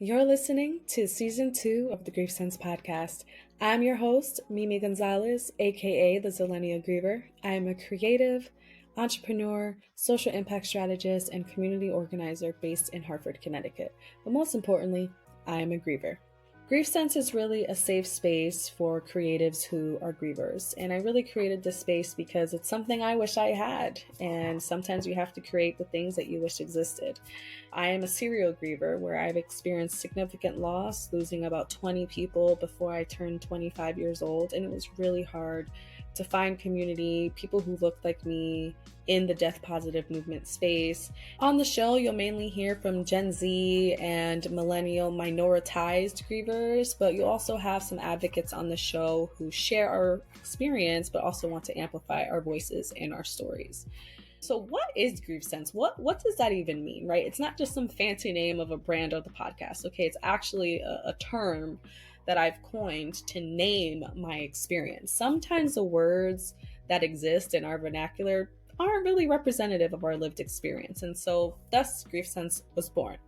You're listening to Season 2 of the GriefSense podcast. I'm your host, Mimi Gonzalez, aka the Zillennial Griever. I am a creative, entrepreneur, social impact strategist, and community organizer based in Hartford, Connecticut. But most importantly, I am a griever. GriefSense is really a safe space for creatives who are grievers. And I really created this space because it's something I wish I had. And sometimes you have to create the things that you wish existed. I am a serial griever where I've experienced significant loss, losing about 20 people before I turned 25 years old. And it was really hard to find community, people who looked like me in the death positive movement space. On the show, you'll mainly hear from Gen Z and millennial minoritized grievers, but you'll also have some advocates on the show who share our experience, but also want to amplify our voices and our stories. So what is GriefSense? What does that even mean, right? It's not just some fancy name of a brand of the podcast, okay? It's actually a term that I've coined to name my experience. Sometimes the words that exist in our vernacular aren't really representative of our lived experience. And so thus GriefSense was born.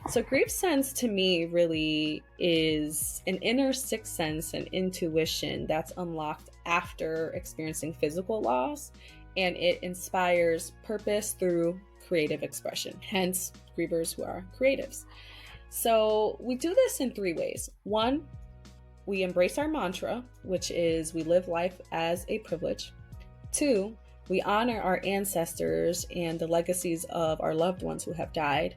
So GriefSense to me really is an inner sixth sense and intuition that's unlocked after experiencing physical loss, and it inspires purpose through creative expression, hence grievers who are creatives. So we do this in three ways. One, we embrace our mantra, which is we live life as a privilege. Two, we honor our ancestors and the legacies of our loved ones who have died.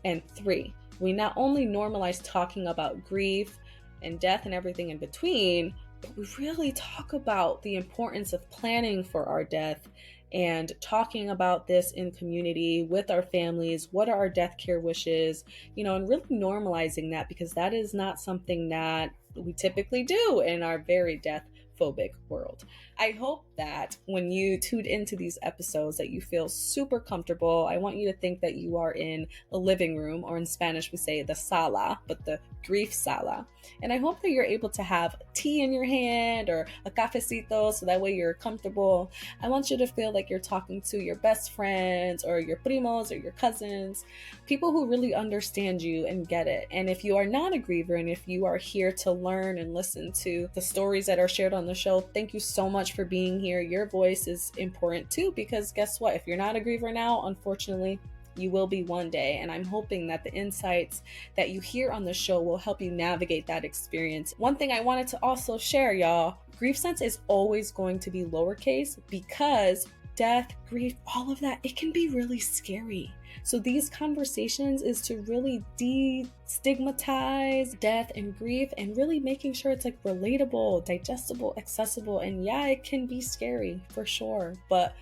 And three, we not only normalize talking about grief and death and everything in between, but we really talk about the importance of planning for our death and talking about this in community with our families. What are our death care wishes? And really normalizing that, because that is not something that we typically do in our very death phobic world. I hope that when you tuned into these episodes that you feel super comfortable. I want you to think that you are in a living room, or in Spanish we say the sala, but the grief sala. And I hope that you're able to have tea in your hand or a cafecito, so that way you're comfortable. I want you to feel like you're talking to your best friends or your primos or your cousins, people who really understand you and get it. And if you are not a griever, and if you are here to learn and listen to the stories that are shared on the show, thank you so much for being here. Your voice is important too, because guess what? If you're not a griever now, unfortunately, you will be one day. And I'm hoping that the insights that you hear on the show will help you navigate that experience. One thing I wanted to also share, y'all, GriefSense is always going to be lowercase, because death, grief, all of that, it can be really scary. So these conversations is to really destigmatize death and grief, and really making sure it's like relatable, digestible, accessible. And yeah, it can be scary for sure, but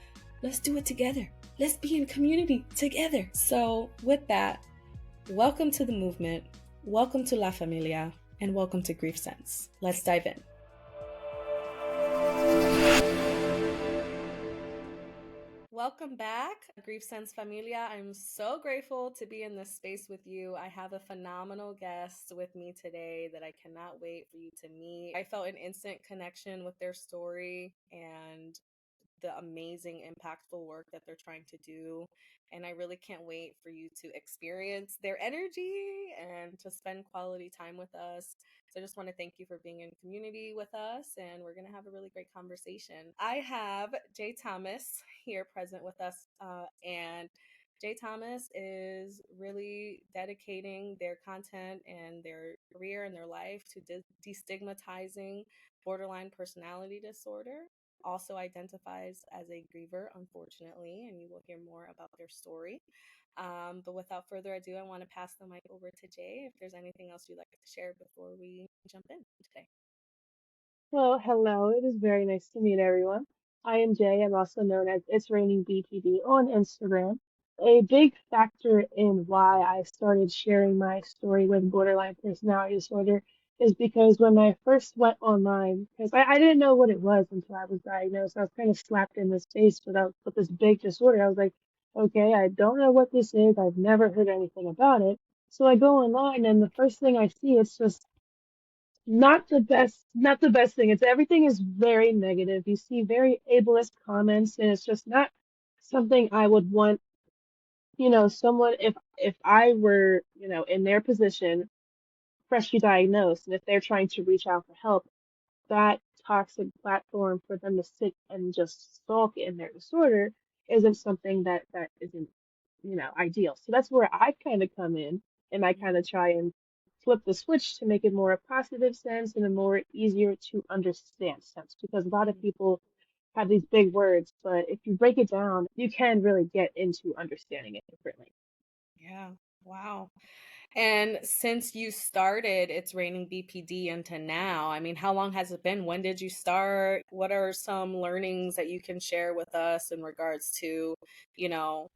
let's do it together. Let's be in community together. So with that, welcome to the movement, welcome to La Familia, and welcome to GriefSense. Let's dive in. Welcome back, GriefSense Familia. I'm so grateful to be in this space with you. I have a phenomenal guest with me today that I cannot wait for you to meet. I felt an instant connection with their story and the amazing, impactful work that they're trying to do. And I really can't wait for you to experience their energy and to spend quality time with us. So I just want to thank you for being in community with us, and we're going to have a really great conversation. I have Jae Thomas here present with us, and Jae Thomas is really dedicating their content and their career and their life to destigmatizing borderline personality disorder. Also identifies as a griever, unfortunately, and you will hear more about their story. But without further ado, I want to pass the mic over to Jay if there's anything else you'd like to share before we jump in today. Well, hello. It is very nice to meet everyone. I am Jay. I'm also known as It's Raining BPD on Instagram. A big factor in why I started sharing my story with borderline personality disorder is because when I first went online, because I didn't know what it was until I was diagnosed. I was kind of slapped in the face with this big disorder. I was like, okay, I don't know what this is. I've never heard anything about it. So I go online, and the first thing I see, it's just not the best thing. It's everything is very negative. You see very ableist comments, and it's just not something I would want, someone if I were, in their position, freshly diagnosed, and if they're trying to reach out for help, that toxic platform for them to sit and just sulk in their disorder isn't something that isn't, ideal. So that's where I kind of come in, and I kind of try and flip the switch to make it more a positive sense and a more easier to understand sense, because a lot of Mhm. people have these big words, but if you break it down, you can really get into understanding it differently. Yeah. Wow. And since you started It's Raining BPD into now, I mean, how long has it been? When did you start? What are some learnings that you can share with us in regards to, you know,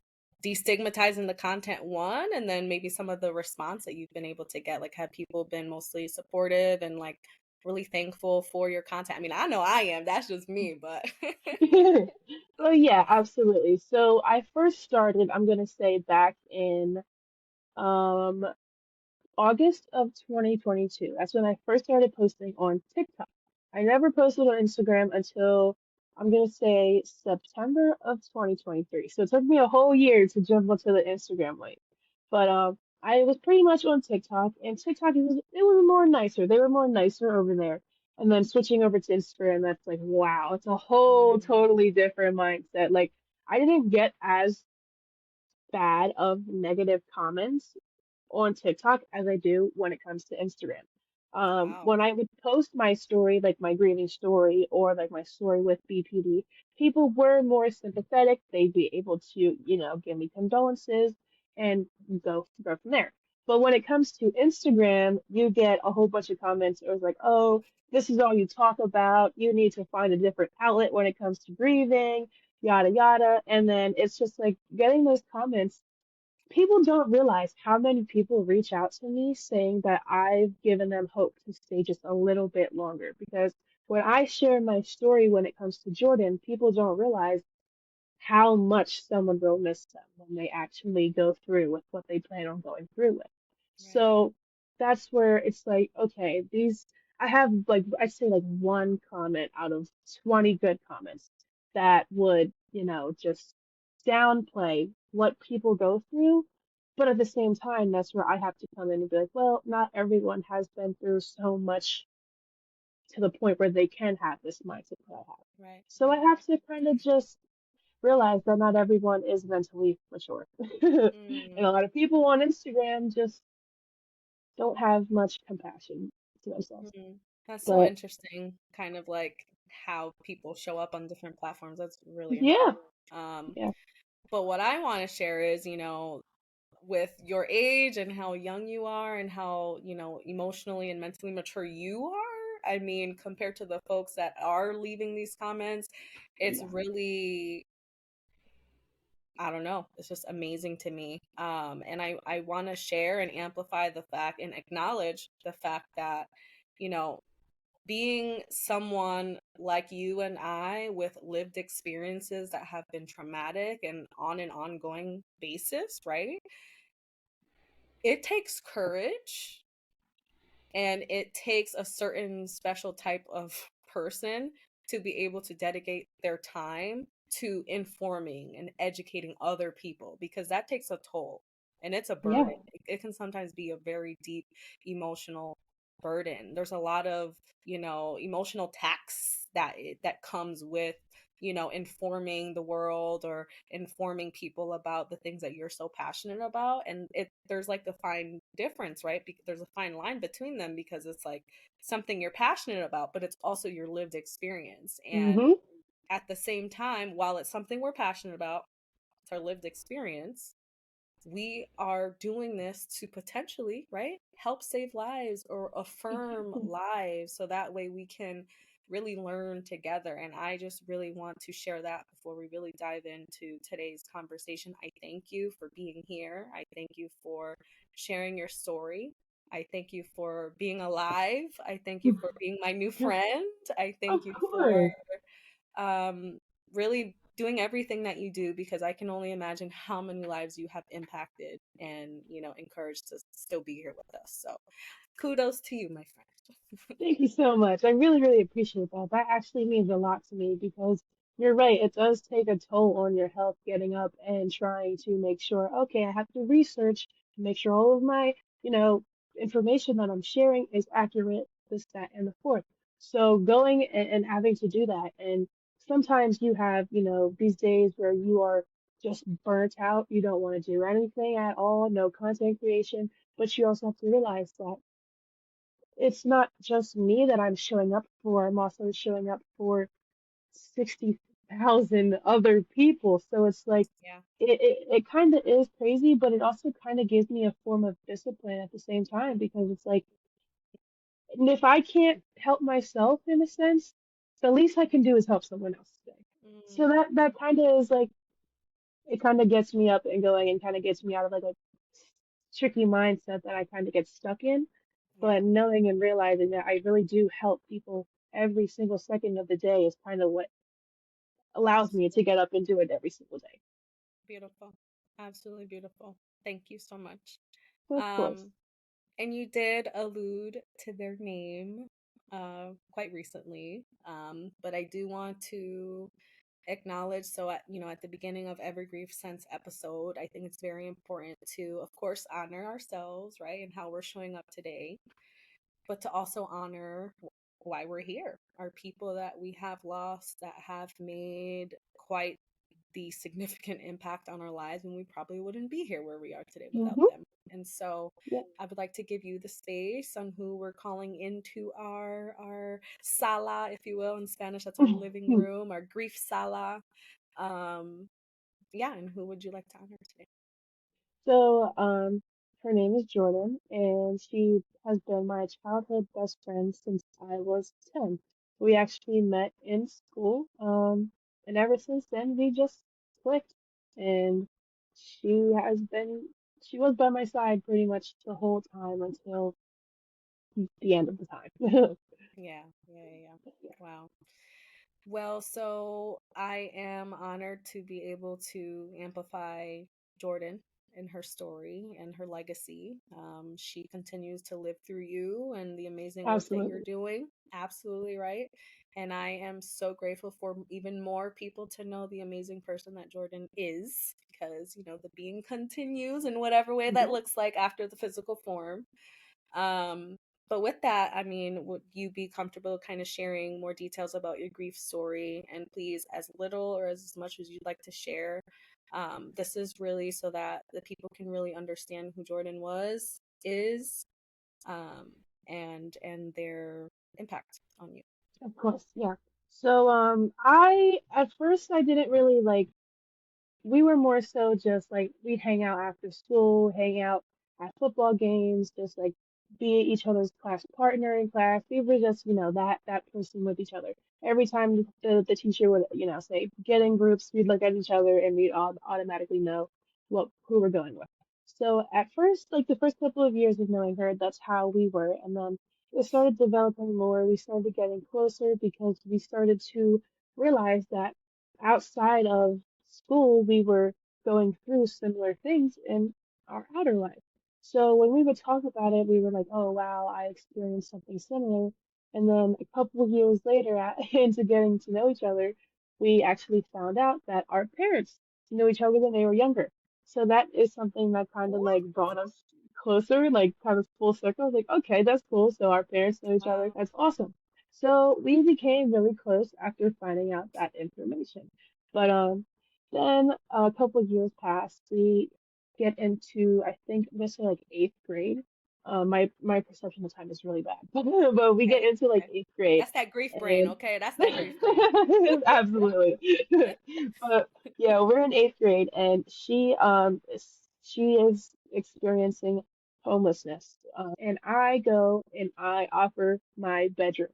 destigmatizing the content one, and then maybe some of the response that you've been able to get? Like, have people been mostly supportive and like really thankful for your content? I mean, I know I am. That's just me, but Well, yeah, absolutely. So I first started, I'm gonna say back in um August of 2022. That's when I first started posting on TikTok. I never posted on Instagram until I'm gonna say September of 2023. So it took me a whole year to jump onto the Instagram wave. But I was pretty much on TikTok, and TikTok it was more nicer. They were more nicer over there. And then switching over to Instagram, that's like wow, it's a whole Mm, totally different mindset. Like I didn't get as bad of negative comments on TikTok as I do when it comes to Instagram. wow. When I would post my story, like my grieving story or like my story with BPD, people were more sympathetic. They'd be able to, give me condolences and go from there. But when it comes to Instagram, you get a whole bunch of comments. It was like, oh, this is all you talk about. You need to find a different outlet when it comes to grieving, yada yada. And then it's just like getting those comments. People don't realize how many people reach out to me saying that I've given them hope to stay just a little bit longer. Because when I share my story when it comes to Jordan, people don't realize how much someone will miss them when they actually go through with what they plan on going through with. Right. So that's where it's like, okay, I have like, I'd say like one comment out of 20 good comments that would, just downplay what people go through. But at the same time, that's where I have to come in and be like, well, not everyone has been through so much to the point where they can have this mindset that I have. Right. So I Right. have to kind of just realize that not everyone is mentally mature. And Mm. a lot of people on Instagram just don't have much compassion to themselves. Mhm. That's so But interesting, kind of like how people show up on different platforms. That's really yeah, interesting. Um, yeah, but what I want to share is, with your age and how young you are and how, emotionally and mentally mature you are. I mean, compared to the folks that are leaving these comments, it's yeah, really, I don't know, it's just amazing to me. And I want to share and amplify the fact and acknowledge the fact that, you know, being someone like you and I with lived experiences that have been traumatic and on an ongoing basis, right? It takes courage and it takes a certain special type of person to be able to dedicate their time to informing and educating other people, because that takes a toll and it's a yeah. burden. It can sometimes be a very deep emotional burden. There's a lot of, emotional tax that comes with, informing the world or informing people about the things that you're so passionate about. And there's like a fine difference, right? Because there's a fine line between them, because it's like something you're passionate about, but it's also your lived experience. And Mm-hmm. at the same time, while it's something we're passionate about, it's our lived experience, we are doing this to potentially, right, help save lives or affirm Exactly. lives, so that way we can really learn together. And I just really want to share that before we really dive into today's conversation. I thank you for being here. I thank you for sharing your story. I thank you for being alive. I thank you for being my new friend. I Of thank you for course. um, really doing everything that you do, because I can only imagine how many lives you have impacted and, encouraged to still be here with us. So kudos to you, my friend. Thank you so much. I really, really appreciate that. That actually means a lot to me because you're right. It does take a toll on your health getting up and trying to make sure, okay, I have to research, make sure all of my, information that I'm sharing is accurate, this, that, and the fourth. So going and having to do that, and sometimes you have, these days where you are just burnt out, you don't want to do anything at all, no content creation, but you also have to realize that it's not just me that I'm showing up for, I'm also showing up for 60,000 other people. So it's like, Yeah. it kind of is crazy, but it also kind of gives me a form of discipline at the same time because it's like, and if I can't help myself in a sense, the least I can do is help someone else today. So Mm, that kind of is like, it kind of gets me up and going and kind of gets me out of like a tricky mindset that I kind of get stuck in. yeah. But knowing and realizing that I really do help people every single second of the day is kind of what allows me to get up and do it every single day. Beautiful. Absolutely beautiful. Thank you so much. Of course. Um, and you did allude to their name quite recently. But I do want to acknowledge, so at the beginning of every grief sense episode, I think it's very important to, of course, honor ourselves, right, and how we're showing up today, but to also honor why we're here, our people that we have lost that have made quite the significant impact on our lives, and we probably wouldn't be here where we are today without Hmm. them. And so Yeah. I would like to give you the space on who we're calling into our sala, if you will. In Spanish, that's our living room, our grief sala. Um, yeah, and who would you like to honor today? So, her name is Jordan, and she has been my childhood best friend since I was 10. We actually met in school, and ever since then we just clicked. And she was by my side pretty much the whole time until the end of the time. Yeah, yeah, yeah, yeah. Wow. Well, so I am honored to be able to amplify Jordan and her story and her legacy. She continues to live through you and the amazing work that you're Absolutely. doing. Absolutely right. And I am so grateful for even more people to know the amazing person that Jordan is, because, the being continues in whatever way that Yeah, looks like after the physical form. Um, but with that, I mean, would you be comfortable kind of sharing more details about your grief story? And please, as little or as much as you'd like to share. This is really so that the people can really understand who Jordan is, um, and their impact on you. of course. Yeah. So, I at first I didn't really like. We were more so just like we'd hang out after school, hang out at football games, just like be each other's class partner in class. We were just, that person with each other. Every time the teacher would, say get in groups, we'd look at each other and we'd all automatically know who we're going with. So at first, like the first couple of years of knowing her, that's how we were. And then it started developing more. We started getting closer because we started to realize that outside of school, we were going through similar things in our outer life. So when we would talk about it, we were like, oh, wow, I experienced something similar. And then a couple of years later, into getting to know each other, we actually found out that our parents knew each other when they were younger. So that is something that kind of What? like brought us closer, like kind of full circle. Like, okay, that's cool. So our parents know each other. Wow. That's awesome. So we became really close after finding out that information. But then a couple of years pass. We get into, I think, this is like eighth grade. My perception of time is really bad, but we get Okay. into like Okay. eighth grade, That's that grief brain. and Okay. That's that grief brain. absolutely. But yeah, we're in eighth grade, and she is experiencing homelessness. And I go and I offer my bedroom.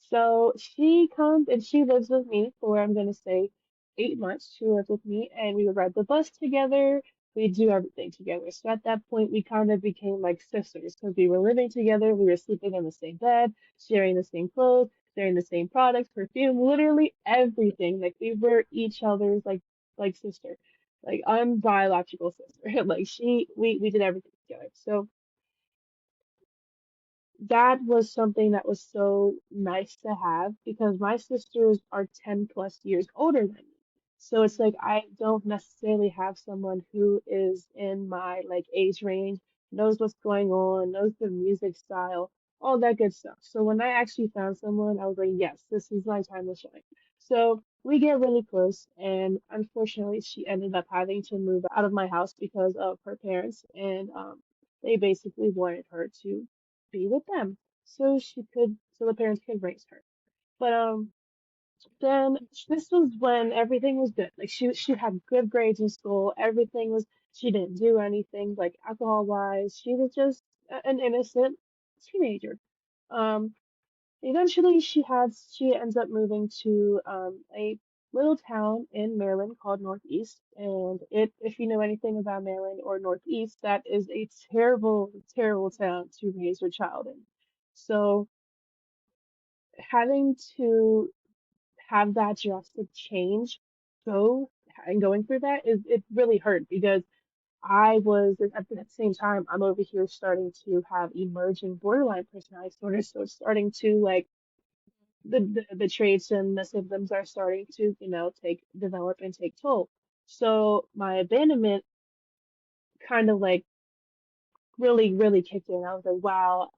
So she comes and she lives with me for, I'm gonna say, 8 months. She lives with me, and we would ride the bus together. We do everything together. So at that point, we kind of became like sisters because we were living together. We were sleeping in the same bed, sharing the same clothes, sharing the same products, perfume, literally everything. Like we were each other's like sister. Like I'm biological sister. Like we did everything together. So that was something that was so nice to have because my sisters are 10 plus years older than me. So it's like Mm, I don't necessarily have someone who is in my like age range knows what's going on, knows the music style, all that good stuff. So when I actually found someone, I was like, yes, this is my time to shine. So we get really close, and unfortunately, she ended up having to move out of my house because of her parents, and they basically wanted her to be with them so the parents could raise her. But then this was when everything was good. Like she had good grades in school. Everything was she didn't do anything like alcohol wise. She was just an innocent teenager. Um, Eventually she ends up moving to a little town in Maryland called Northeast. And it if you know anything about Maryland or Northeast, that is a terrible, terrible town to raise your child in. So having to have that drastic change go and going through that is it really hurt because I was at the same time I'm over here starting to have emerging borderline personality disorder, so it's starting to like the traits and the symptoms are starting to take develop and take toll. So my abandonment kind of like really kicked in. I was like, wow,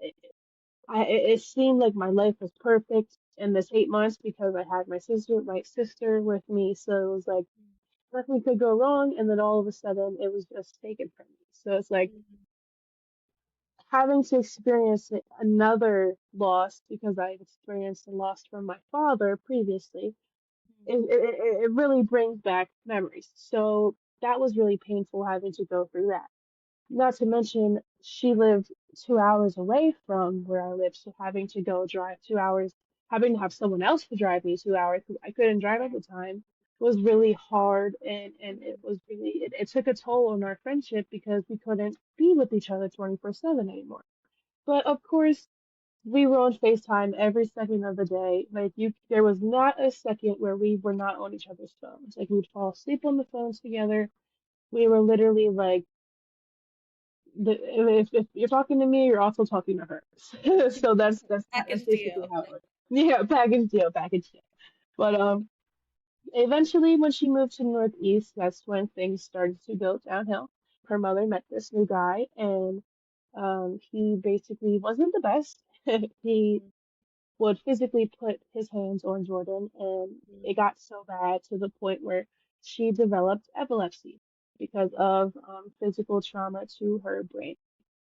it seemed like my life was perfect in this 8 months because I had my sister with me, so it was like nothing could go wrong, and then all of a sudden it was just taken from me. So it's like having to experience another loss because I experienced a loss from my father previously. It really brings back memories. So that was really painful having to go through that. Not to mention, she lived 2 hours away from where I live, so having to go drive 2 hours, having to have someone else to drive me 2 hours, 'cause I couldn't drive at the time, was really hard, and it took a toll on our friendship because we couldn't be with each other 24/7 anymore. But of course, we were on FaceTime every second of the day. Like there was not a second where we were not on each other's phones. Like we'd fall asleep on the phones together. We were literally like if you're talking to me, you're also talking to her. So that's Package basically deal. how it works. Yeah, package deal, package deal. But eventually, when she moved to Northeast, that's when things started to go downhill. Her mother met this new guy, and he basically wasn't the best. He would physically put his hands on Jordan, and it got so bad to the point where she developed epilepsy because of physical trauma to her brain.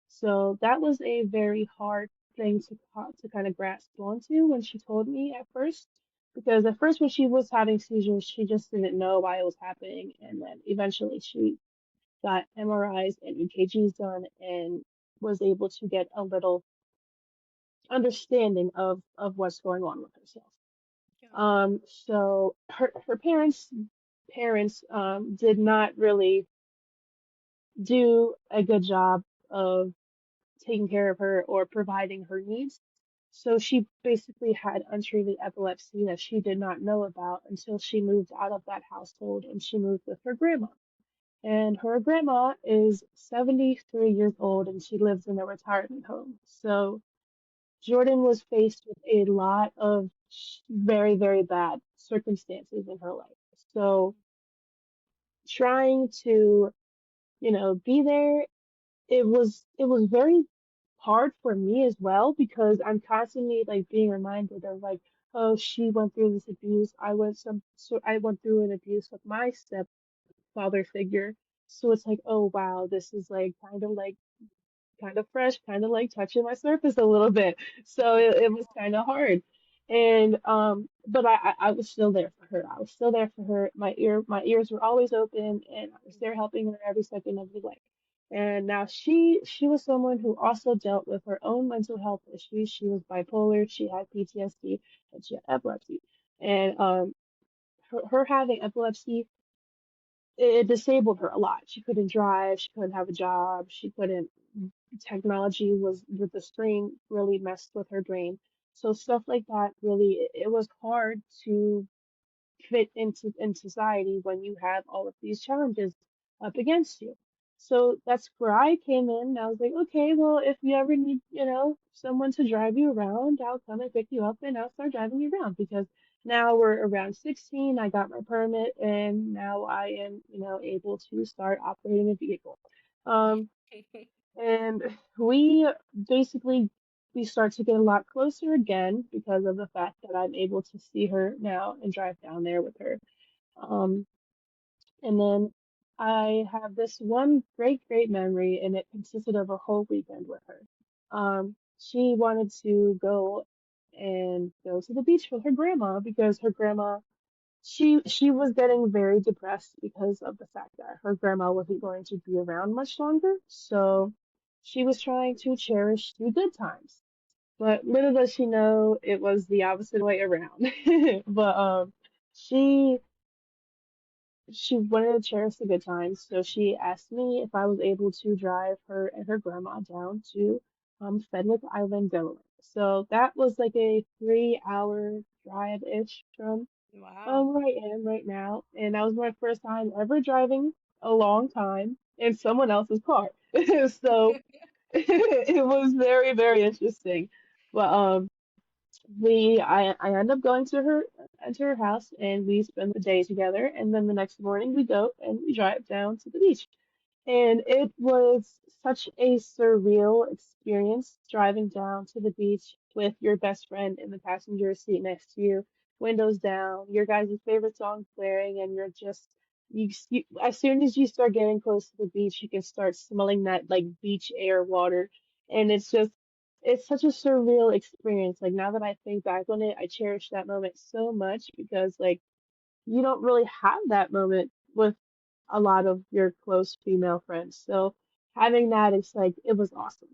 So that was a very hard thing to kind of grasp onto when she told me at first, because at first when she was having seizures, she just didn't know why it was happening, and then eventually she got MRIs and EKGs done and was able to get a little understanding of what's going on with herself. So her parents did not really do a good job of taking care of her or providing her needs. So she basically had untreated epilepsy that she did not know about until she moved out of that household and she moved with her grandma. And her grandma is 73 years old and she lives in a retirement home. So Jordan was faced with a lot of very, very bad circumstances in her life. So trying to, be there, it was very hard for me as well because I'm constantly like being reminded of like, oh, she went through this abuse. I went through an abuse with my stepfather figure. So it's like, oh wow, this is like kind of fresh, kind of like touching my surface a little bit. So it was kind of hard. And but I was still there for her. I was still there for her. My ears were always open and I was there helping her every second of the way. And now she was someone who also dealt with her own mental health issues. She was bipolar, she had PTSD, and she had epilepsy. And her having epilepsy, it disabled her a lot. She couldn't drive, she couldn't have a job, she couldn't technology was with the screen really messed with her brain. So stuff like that really it was hard to fit into in society when you have all of these challenges up against you. So that's where I came in. I was like, okay, well, if you ever need, someone to drive you around, I'll come and pick you up and I'll start driving you around because now we're around 16. I got my permit and now I am, able to start operating a vehicle. Um, And we basically we start to get a lot closer again because of the fact that I'm able to see her now and drive down there with her. Um, and then I have this one great memory, and it consisted of a whole weekend with her. She wanted to go to the beach with her grandma because her grandma she was getting very depressed because of the fact that her grandma wasn't going to be around much longer. So she was trying to cherish the good times. But little does she know it was the opposite way around. But she she wanted to cherish the good times, so she asked me if I was able to drive her and her grandma down to Fenwick Island, Delaware. So that was like a 3 hour drive-ish from Wow. where I am right now, and that was my first time ever driving a long time in someone else's car. So it was very interesting. But I end up going to her house and we spend the day together, and then the next morning we go and we drive down to the beach. And it was such a surreal experience driving down to the beach with your best friend in the passenger seat next to you, windows down, your guys' favorite song blaring, and you, as soon as you start getting close to the beach, you can start smelling that like beach air water. And it's such a surreal experience. Like now that I think back on it, I cherish that moment so much because like you don't really have that moment with a lot of your close female friends. So having that, it's like it was awesome.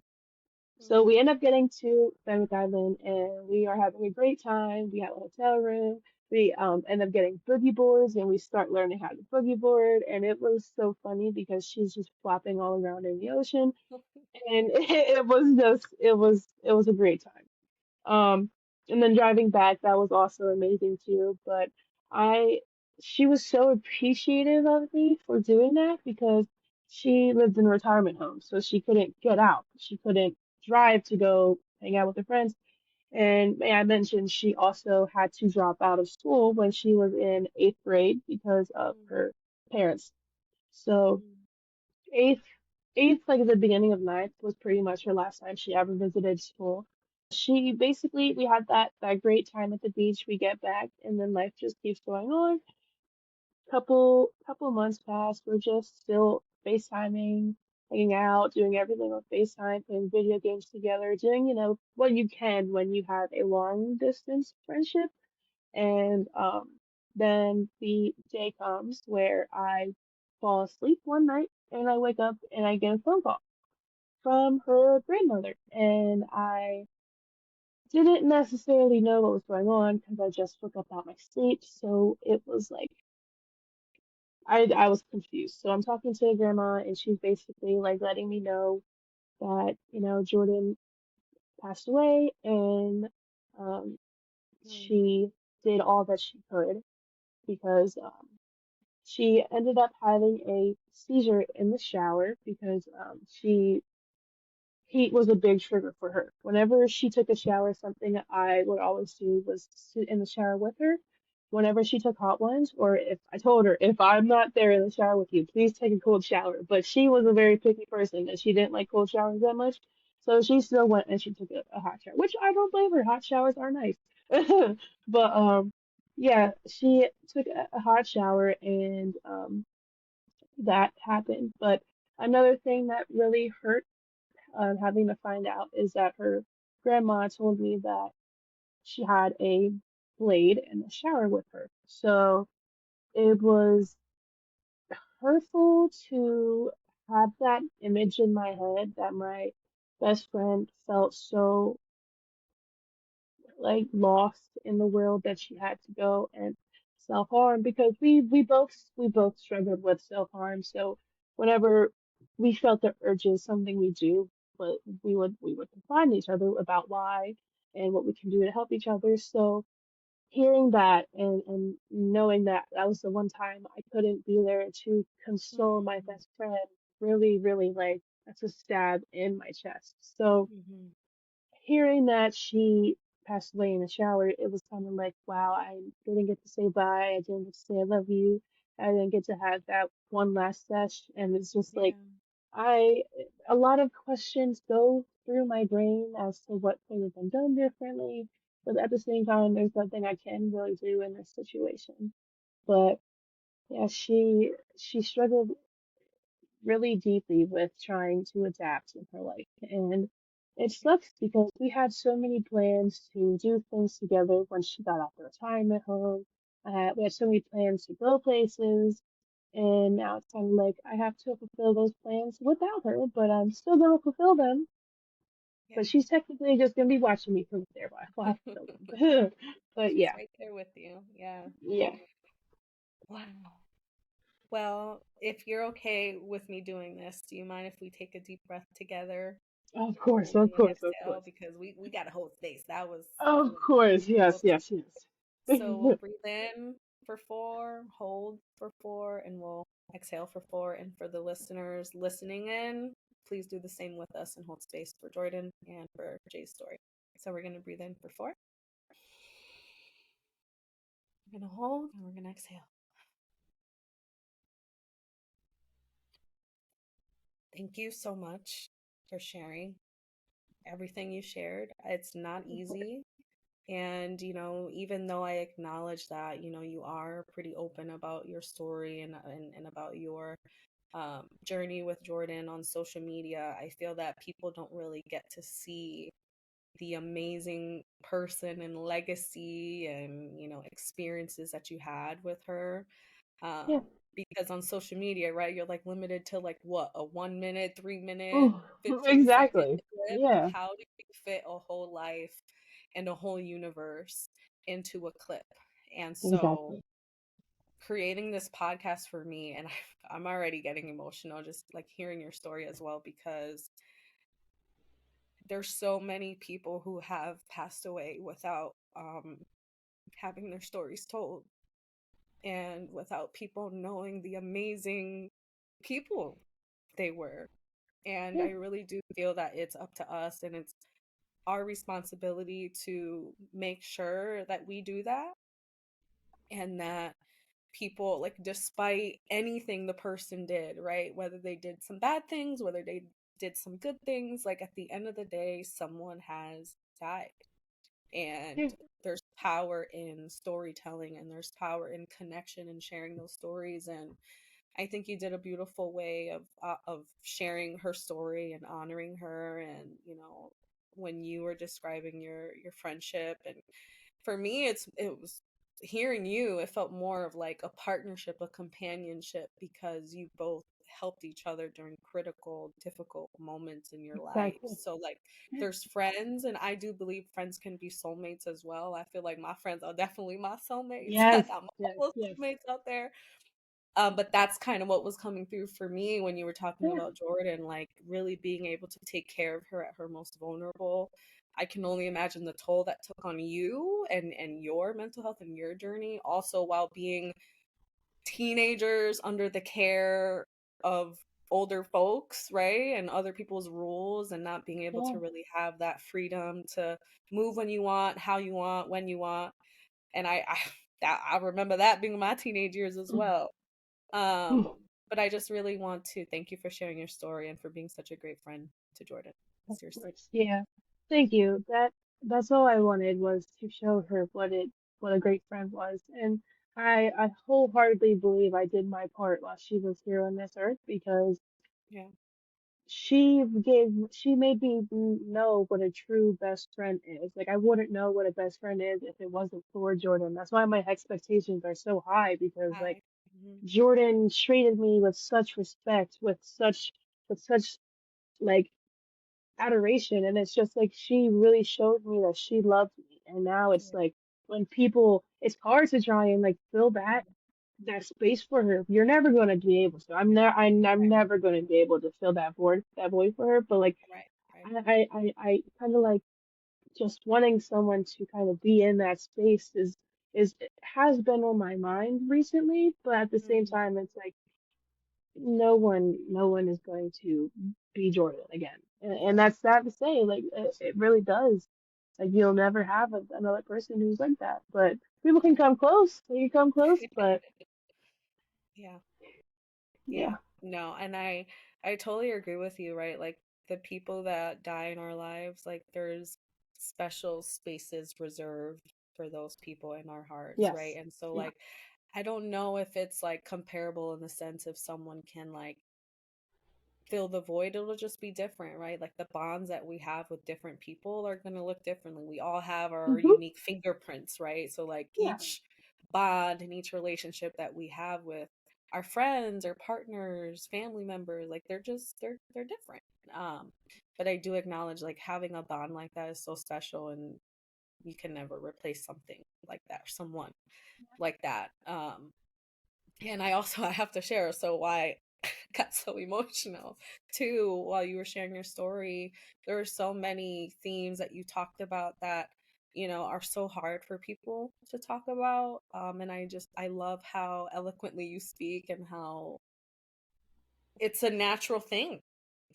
So we end up getting to Fenwick Island and we are having a great time. We have a hotel room. We end up getting boogie boards and we start learning how to boogie board. And it was so funny because she's just flopping all around in the ocean. And it was a great time. Um, and then driving back, that was also amazing too. But I, she was so appreciative of me for doing that because she lived in a retirement home, so she couldn't get out. She couldn't drive to go hang out with her friends. And may I mention, she also had to drop out of school when she was in eighth grade because of her parents. So eighth eighth like at the beginning of ninth was pretty much her last time she ever visited school. She basically we had that great time at the beach. We get back and then life just keeps going on. Couple months pass. We're just still FaceTiming, hanging out, doing everything on FaceTime, playing video games together, doing, what you can when you have a long distance friendship. And then the day comes where I fall asleep one night and I wake up and I get a phone call from her grandmother. And I didn't necessarily know what was going on because I just woke up out my sleep. So it was like I was confused. So I'm talking to grandma and she's basically like letting me know that, Jordan passed away and she did all that she could because she ended up having a seizure in the shower because heat was a big trigger for her. Whenever she took a shower, something I would always do was sit in the shower with her. Whenever she took hot ones, or if I told her, if I'm not there in the shower with you, please take a cold shower. But she was a very picky person and she didn't like cold showers that much. So she still went and she took a hot shower, which I don't blame her. Hot showers are nice. But yeah, she took a hot shower and that happened. But another thing that really hurt having to find out is that her grandma told me that she had a blade in the shower with her. So it was hurtful to have that image in my head that my best friend felt so like lost in the world that she had to go and self-harm because we both struggled with self-harm. So whenever we felt the urges, something we do, but we would confide in each other about why and what we can do to help each other. So hearing that and knowing that that was the one time I couldn't be there to console my best friend really like that's a stab in my chest. So hearing that she passed away in the shower, it was kind of like, wow, I didn't get to say bye. I didn't get to say I love you. I didn't get to have that one last sesh. And it's just like, Yeah. I a lot of questions go through my brain as to what could have been done differently, but at the same time, there's nothing I can really do in this situation. But yeah, she struggled really deeply with trying to adapt in her life, and it sucks because we had so many plans to do things together when she got off the retirement home. We had so many plans to go places, and now it's kind of like I have to fulfill those plans without her, but I'm still gonna fulfill them. Yeah. But she's technically just gonna be watching me from there, but I still have to fulfill them. But She's yeah, right there with you. Yeah. yeah, Wow. Well, if you're okay with me doing this, do you mind if we take a deep breath together and of then course, of exhale? course, Because we got to hold space. That of was course, beautiful yes, to yes, me. yes. So we'll breathe in for 4, hold for 4, and we'll exhale for 4. And for the listeners listening in, please do the same with us and hold space for Jordan and for Jay's story. So we're gonna breathe in for 4. We're gonna hold and we're gonna exhale. Thank you so much for sharing everything you shared. It's not easy. And, even though I acknowledge that, you are pretty open about your story and about your journey with Jordan on social media, I feel that people don't really get to see the amazing person and legacy and, experiences that you had with her. Yeah. Because on social media, right, you're like limited to like what, a 1 minute, 3 minute, Oh, 15-second exactly. clip. Yeah, How do you fit a whole life and a whole universe into a clip? And so exactly. creating this podcast for me, and I'm already getting emotional just like hearing your story as well, because there's so many people who have passed away without having their stories told and without people knowing the amazing people they were. And Yeah, I really do feel that it's up to us and it's our responsibility to make sure that we do that, and that people, like, despite anything the person did, right? Whether they did some bad things, whether they did some good things, like at the end of the day, someone has died. And yeah, there's power in storytelling and there's power in connection and sharing those stories. And I think you did a beautiful way of sharing her story and honoring her. And when you were describing your friendship, and for me, it was hearing you. It felt more of like a partnership, a companionship, because you both helped each other during critical, difficult moments in your life. exactly. So like, Yeah. there's friends, and I do believe friends can be soulmates as well. I feel like my friends are definitely my soulmates. I Yes, got my yes, fellow yes. soulmates out there. But that's kind of what was coming through for me when you were talking Yeah, about Jordan, like really being able to take care of her at her most vulnerable. I can only imagine the toll that took on you and your mental health and your journey, also while being teenagers under the care of older folks, right? And other people's rules, and not being able yeah, to really have that freedom to move when you want, how you want, when you want. And I remember that being my teenage years as mm, well. mm, um, but I just really want to thank you for sharing your story and for being such a great friend to Jordan. of Seriously. course. Yeah. Thank you. That's all I wanted was to show her what a great friend was. And I wholeheartedly believe I did my part while she was here on this earth because Yeah. she made me know what a true best friend is. Like I wouldn't know what a best friend is if it wasn't for Jordan. That's why my expectations are so high because like Hi. Mhm. Jordan treated me with such respect, with such like adoration, and it's just like she really showed me that she loved me. And now it's Yeah. like when people, it's hard to try and like fill that space for her. You're never going to be able to. I'm Right. never going to be able to fill that void for her. But like Right. Right. I kind of like just wanting someone to kind of be in that space is has been on my mind recently. But at the same Mm. time, it's like no one is going to be Jordan again. And that's sad to say, like it really does. Like you'll never have another person who's like that. But people can Right. come close. They can come close, but Yeah. yeah, Yeah. No, and I I totally agree with you, right? Like the people that die in our lives, like there's special spaces reserved for those people in our hearts, right? Yes. And so Yeah. like I don't know if it's like comparable in the sense if someone can like fill the void, it'll just be different, right? Like the bonds that we have with different people are going to look differently. We all have our Hmm. unique fingerprints, right? So like Yeah. each bond and each relationship that we have with our friends or partners, family members, like they're different. um but I do acknowledge like having a bond like that is so special, and you can never replace something like that, someone like that. And I also I have to share so why I got so emotional too while you were sharing your story. There were so many themes that you talked about that, are so hard for people to talk about. And I love how eloquently you speak and how it's a natural thing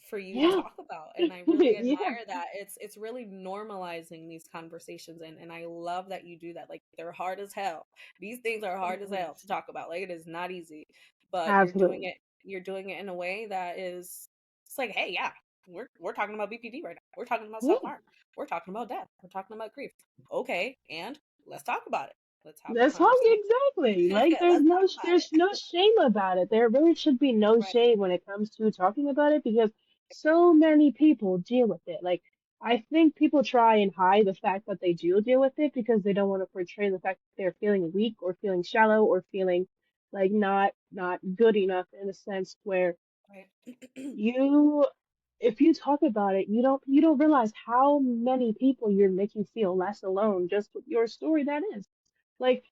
for you to Yeah. talk about, and I really Yeah. admire that. It's really normalizing these conversations, and I love that you do that. Like they're hard as hell. These things are hard as hell to talk about. Like it is not easy, but Absolutely. you're doing it in a way that is, it's like, hey, yeah, we're talking about BPD right now. We're talking about Yeah. self-harm. We're talking about death. We're talking about grief. Okay, and let's talk about it. Let's have a That's all conversation. exactly. Like Yeah, let's talk about there's no shame about it. There really should be no it. Right. shame when it comes to talking about it because so many people deal with it. Like I think people try and hide the fact that they do deal with it because they don't want to portray the fact that they're feeling weak or feeling shallow or feeling like not good enough in a sense where Right. you if you talk about it, you don't realize how many people you're making feel less alone just with your story that is. Like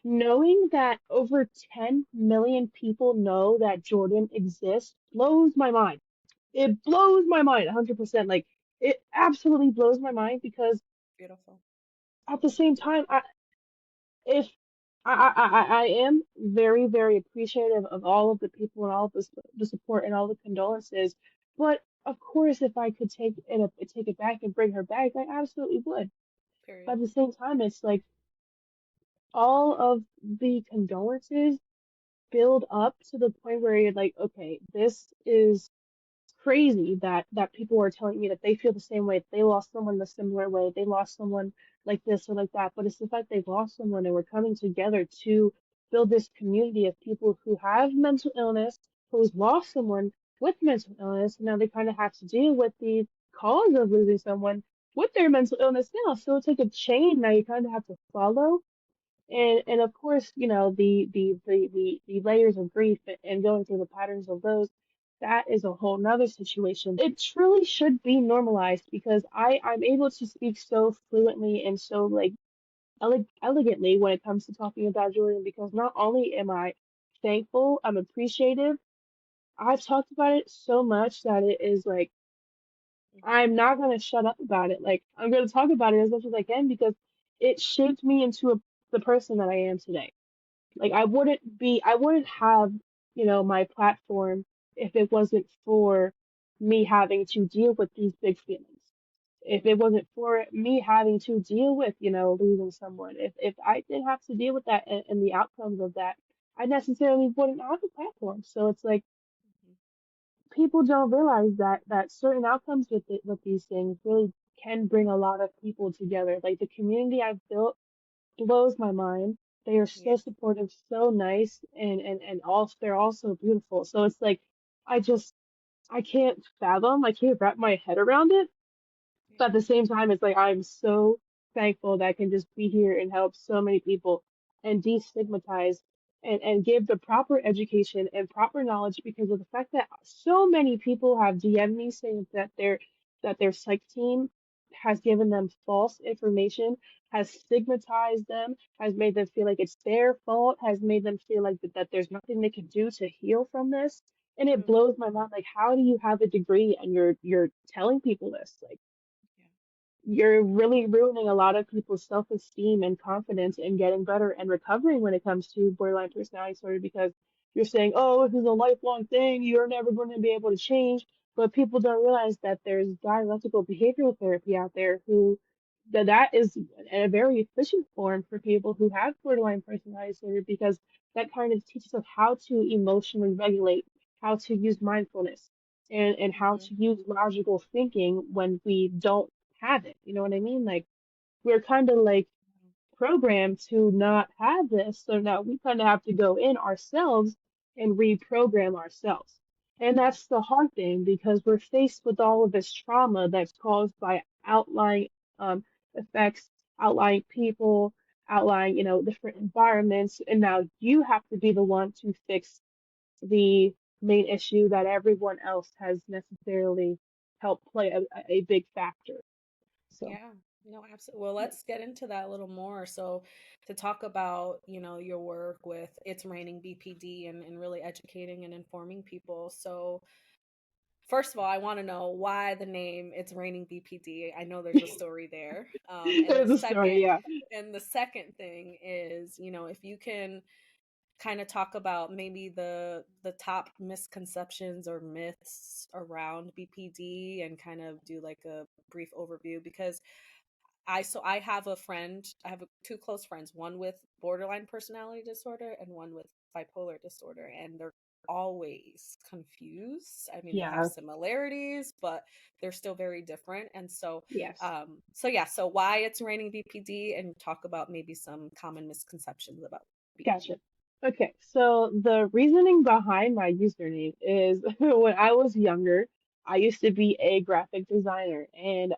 knowing that over 10 million people know that Jordan exists blows my mind. It blows my mind 100%. Like, it absolutely blows my mind because Beautiful. at the same time, if I am very, very appreciative of all of the people and all of the support and all the condolences. But of course, if I could take it back and bring her back, I absolutely would. But Period. at the same time, it's like all of the condolences build up to the point where you're like, okay, this is crazy that people are telling me that they feel the same way. They lost someone the similar way. They lost someone like this or like that. But it's the fact they've lost someone and we're coming together to build this community of people who have mental illness, who's lost someone with mental illness. And now they kind of have to deal with the cause of losing someone with their mental illness now. So it's like a chain now you kind of have to follow and of course, the layers of grief and going through the patterns of those, that is a whole nother situation. It truly should be normalized because I'm able to speak so fluently and so like elegantly when it comes to talking about Jordan because not only am I thankful, I'm appreciative. I've talked about it so much that it is like Mhm. I'm not gonna shut up about it. Like I'm gonna talk about it as much as I can because it shaped me into the person that I am today. Like I wouldn't have, my platform if it wasn't for me having to deal with these big feelings. If it wasn't for me having to deal with, losing someone, if I didn't have to deal with that and the outcomes of that, I necessarily wouldn't have a platform. So it's like Mhm. people don't realize that certain outcomes with these things really can bring a lot of people together. Like the community I've built blows my mind. They are Yeah. so supportive, so nice, and also they're also beautiful. So it's like I just I can't fathom, I can't wrap my head around it. But Yeah. at the same time, it's like I'm so thankful that I can just be here and help so many people and destigmatize and give the proper education and proper knowledge because of the fact that so many people have DM'd me saying that their psych team has given them false information, has stigmatized them, has made them feel like it's their fault, has made them feel like that there's nothing they can do to heal from this. And it True. blows my mind. Like, how do you have a degree and you're telling people this? Like Yeah. you're really ruining a lot of people's self-esteem and confidence in getting better and recovering when it comes to borderline personality disorder because you're saying, oh, this is a lifelong thing, you're never going to be able to change. But people don't realize that there's dialectical behavioral therapy out there who that is a very efficient form for people who have borderline personality disorder because that kind of teaches us how to emotionally regulate, how to use mindfulness. and how Mhm. to use logical thinking when we don't have it. You know what I mean? Like we're kind of like programmed to not have this, so now we kind of have to go in ourselves and reprogram ourselves. And that's the hard thing because we're faced with all of this trauma that's caused by outlying effects, outlying people, outlying, different environments. And now you have to be the one to fix the main issue that everyone else has necessarily helped play a big factor. So, Yeah, no, absolutely. Well, let's get into that a little more. So, to talk about, your work with It's Raining BPD and really educating and informing people. So, first of all, I want to know why the name It's Raining BPD. I know there's a story there. there's a story, yeah. And the second thing is, if you can kind of talk about maybe the top misconceptions or myths around BPD and kind of do like a brief overview because I have a friend, I have two close friends, one with borderline personality disorder and one with bipolar disorder, and they're always confused. I mean, they have Yeah, similarities, but they're still very different. And so, yes. so why it's raining BPD, and talk about maybe some common misconceptions about Gotcha. BPD. Okay, so the reasoning behind my username is when I was younger, I used to be a graphic designer, and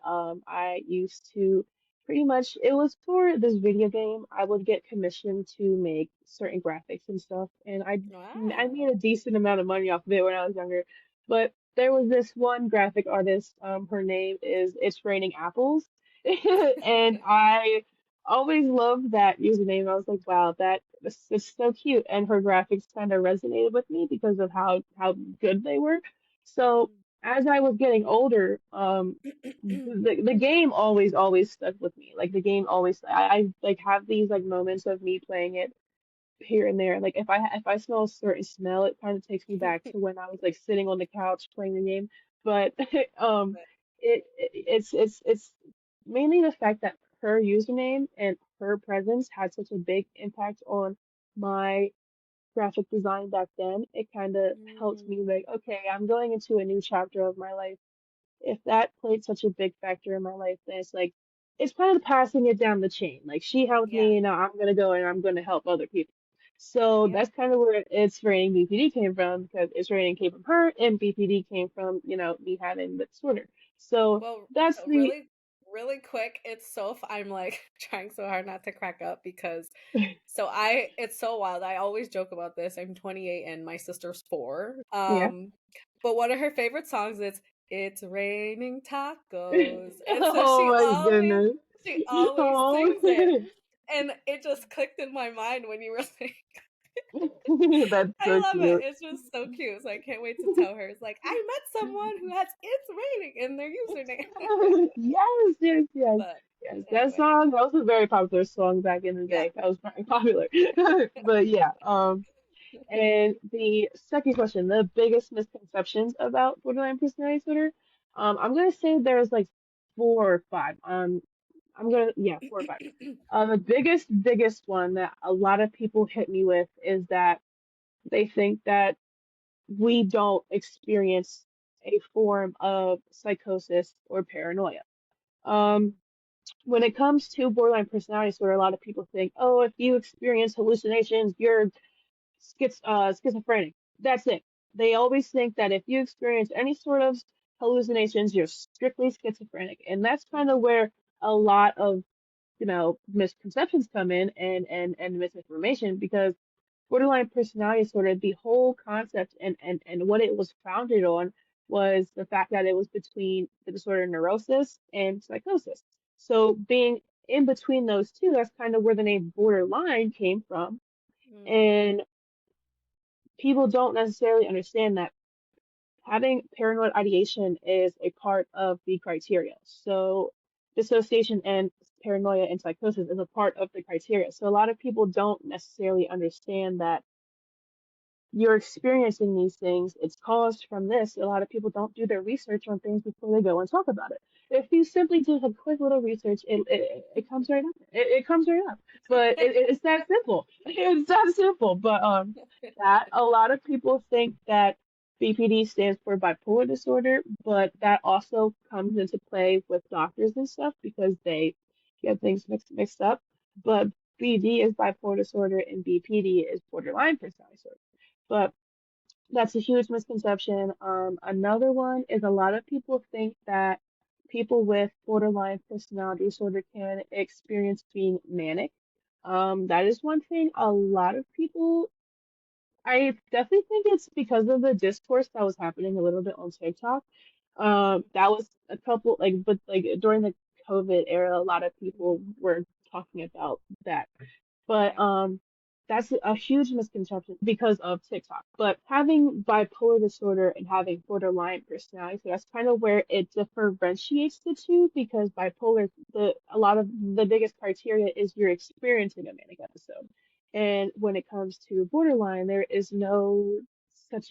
I used to pretty much it was for this video game. I would get commissioned to make certain graphics and stuff, and I made Wow. a decent amount of money off of it when I was younger. But there was this one graphic artist, her name is It's Raining Apples, and I always loved that username. I was like, wow, is so cute. And her graphics kind of resonated with me because of how good they were. So as I was getting older, the game always stuck with me. Like the game always, I like have these like moments of me playing it here and there. Like if I smell a certain smell, it kind of takes me back to when I was like sitting on the couch playing the game. But um, it's mainly the fact that her username and her presence had such a big impact on my graphic design back then. It kind of helped me like, okay, I'm going into a new chapter of my life. If that played such a big factor in my life, then it's like it's kind of passing it down the chain. Like she helped Yeah. me, and now I'm gonna go and I'm gonna help other people. So Yeah. that's kind of where It's Raining BPD came from because It's Raining came from her and BPD came from, me having the disorder. So Well, that's so the really quick, I'm like trying so hard not to crack up because it's so wild. I always joke about this. I'm 28 and my sister's 4. yeah. But one of her favorite songs is "It's Raining Tacos," and so Oh my goodness. she always Oh, sings it, and it just clicked in my mind when you were saying. that's I so love it. cute. It's just so cute. So I can't wait to tell her. It's like I met someone who has "It's Raining" in their username. Yes, yes, yes. But Yes, that anyway, song, that was a very popular song back in the yeah. day. That was very popular. But yeah, and the second question, the biggest misconceptions about borderline personality disorder, I'm gonna say there's like 4 or 5. Yeah, 4 or 5. The biggest one that a lot of people hit me with is that they think that we don't experience a form of psychosis or paranoia. Um, when it comes to borderline personality disorder, a lot of people think, oh, if you experience hallucinations, you're schizophrenic. That's it. They always think that if you experience any sort of hallucinations, you're strictly schizophrenic. And that's kind of where a lot of, misconceptions come in and misinformation because borderline personality disorder, the whole concept and what it was founded on was the fact that it was between the disorder neurosis and psychosis. So being in between those two, that's kind of where the name borderline came from. Mm, And people don't necessarily understand that having paranoid ideation is a part of the criteria. So dissociation and paranoia and psychosis is a part of the criteria. So a lot of people don't necessarily understand that you're experiencing these things, it's caused from this. A lot of people don't do their research on things before they go and talk about it. If you simply do a quick little research, it comes right up. It comes right up. But it's that simple. It's that simple. But that a lot of people think that BPD stands for bipolar disorder, but that also comes into play with doctors and stuff because they get things mixed up. But BD is bipolar disorder and BPD is borderline personality disorder. But that's a huge misconception. Another one is a lot of people think that people with borderline personality disorder can experience being manic. That is one thing a lot of people, I definitely think it's because of the discourse that was happening a little bit on TikTok. That was a couple but like during the COVID era, a lot of people were talking about that. But Right. that's a huge misconception because of TikTok. But having bipolar disorder and having borderline personality, so that's kind of where it differentiates the two because bipolar, a lot of the biggest criteria is you're experiencing a manic episode. And when it comes to borderline, there is no such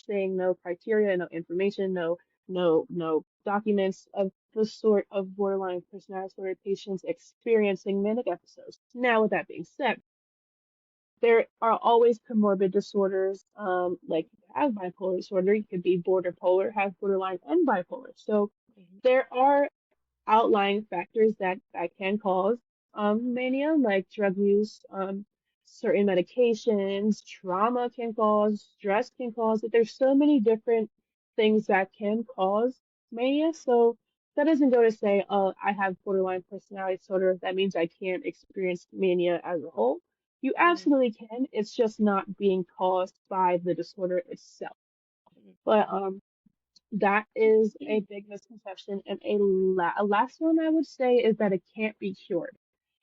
thing, no criteria, no information, no documents of the sort of borderline personality disorder patients experiencing manic episodes. Now, with that being said, there are always comorbid disorders, like you have bipolar disorder, you could be border polar, have borderline and bipolar. So Mhm. there are outlying factors that can cause mania, like drug use, certain medications, trauma can cause, stress can cause it. There's so many different things that can cause mania. So that doesn't go to say, oh, I have borderline personality disorder. That means I can't experience mania as a whole. You Mhm. absolutely can. It's just not being caused by the disorder itself. But that is a big misconception. And a last one I would say is that it can't be cured.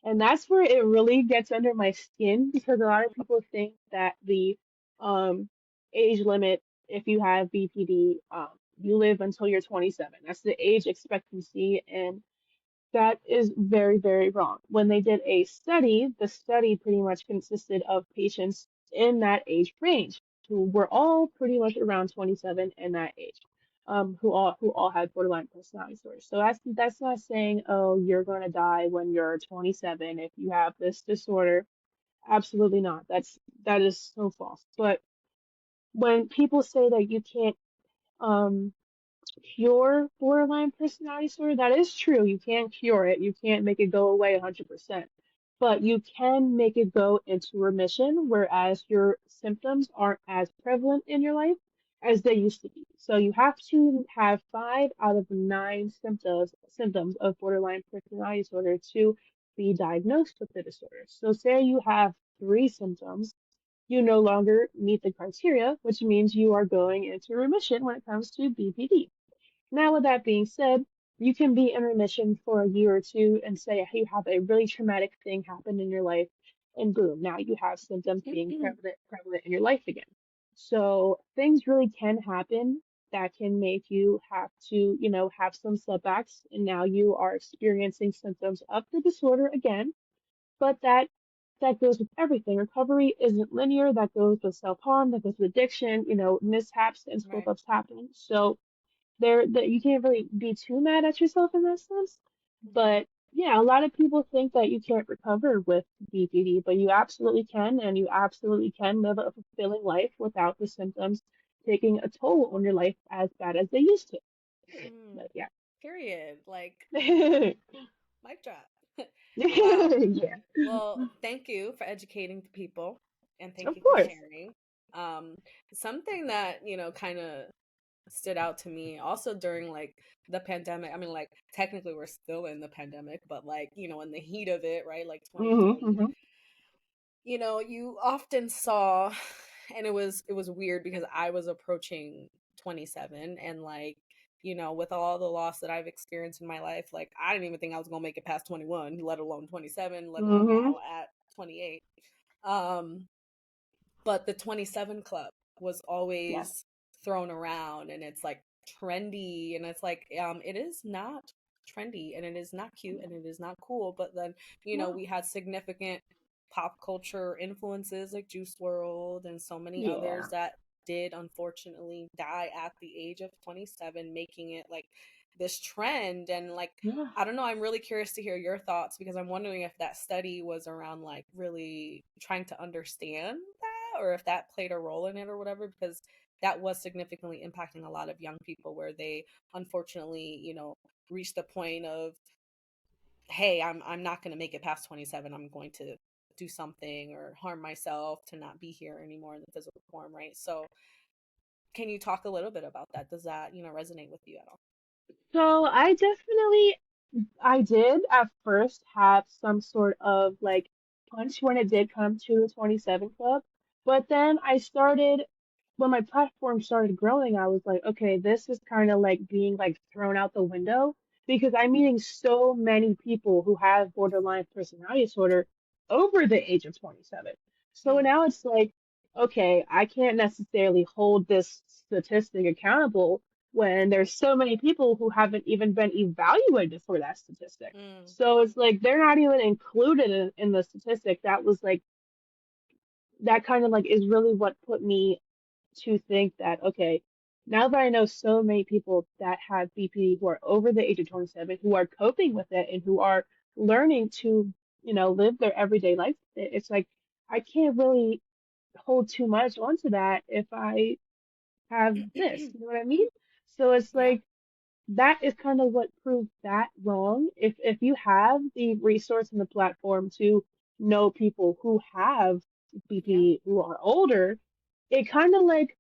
And that's where it really gets under my skin because a lot of people think that the um, age limit, if you have BPD, you live until you're 27. That's the age expectancy. And that is very, very wrong. When they did a study, the study pretty much consisted of patients in that age range who were all pretty much around 27 in that age, who all had borderline personality disorders. So that's not saying, oh, you're going to die when you're 27 if you have this disorder. Absolutely not. That is so false. But when people say that you can't um cure borderline personality disorder, that is true. You can't cure it. You can't make it go away 100%. But you can make it go into remission, whereas your symptoms aren't as prevalent in your life as they used to be. So you have to have 5 out of 9 symptoms of borderline personality disorder to be diagnosed with the disorder. So say you have 3 symptoms, you no longer meet the criteria, which means you are going into remission when it comes to BPD. Now, with that being said, you can be in remission for a year or two and say you have a really traumatic thing happen in your life, and boom, now you have symptoms being prevalent in your life again. So things really can happen that can make you have to, have some setbacks, and now you are experiencing symptoms of the disorder again. But that goes with everything. Recovery isn't linear. That goes with self-harm. That goes with addiction. Mishaps and Right. slip-ups happen. So there that you can't really be too mad at yourself in that sense. Mhm. But yeah, a lot of people think that you can't recover with BPD, but you absolutely can, and you absolutely can live a fulfilling life without the symptoms taking a toll on your life as bad as they used to. Mm. But yeah. Period. Like, mic drop. Wow. Yeah, Well, thank you for educating the people and thank of you for course. sharing. Um, something that, kind of stood out to me also during like the pandemic. I mean, like technically we're still in the pandemic, but like, in the heat of it, right? Like Hmm 2020. hmm You often saw and it was weird because I was approaching 27 and like, with all the loss that I've experienced in my life, like I didn't even think I was going to make it past 21, let alone 27, let alone hmm now at 28. Um but the 27 club was Yes. always thrown around and it's like trendy and it's like it is not trendy and it is not cute and it is not cool, but then No. we had significant pop culture influences like Juice World and so many others Yeah. that did unfortunately die at the age of 27, making it like this trend. And like, Yeah. I don't know, I'm really curious to hear your thoughts because I'm wondering if that study was around like really trying to understand that or if that played a role in it or whatever. Because that was significantly impacting a lot of young people, where they unfortunately, reach the point of, hey, I'm not going to make it past 27. I'm going to do something or harm myself to not be here anymore in the physical form, right? So can you talk a little bit about that? Does that, resonate with you at all? So I did at first have some sort of like punch when it did come to the 27 Club, but then when my platform started growing, I was like, okay, this is kind of like being like thrown out the window because I'm meeting so many people who have borderline personality disorder over the age of 27. So Mm, now it's like, okay, I can't necessarily hold this statistic accountable when right. there's so many people who haven't even been evaluated for that statistic. Mm, So it's like they're not even included in the statistic. That was like that kind of like is really what put me to think that okay, now that I know so many people that have BPD who are over the age of 27 who are coping with it and who are learning to, live their everyday life, it's like I can't really hold too much onto that if I have this. You know what I mean? So it's yeah. like that is kind of what proved that wrong. If you have the resource and the platform to know people who have Yeah. BP who are older, it kind of like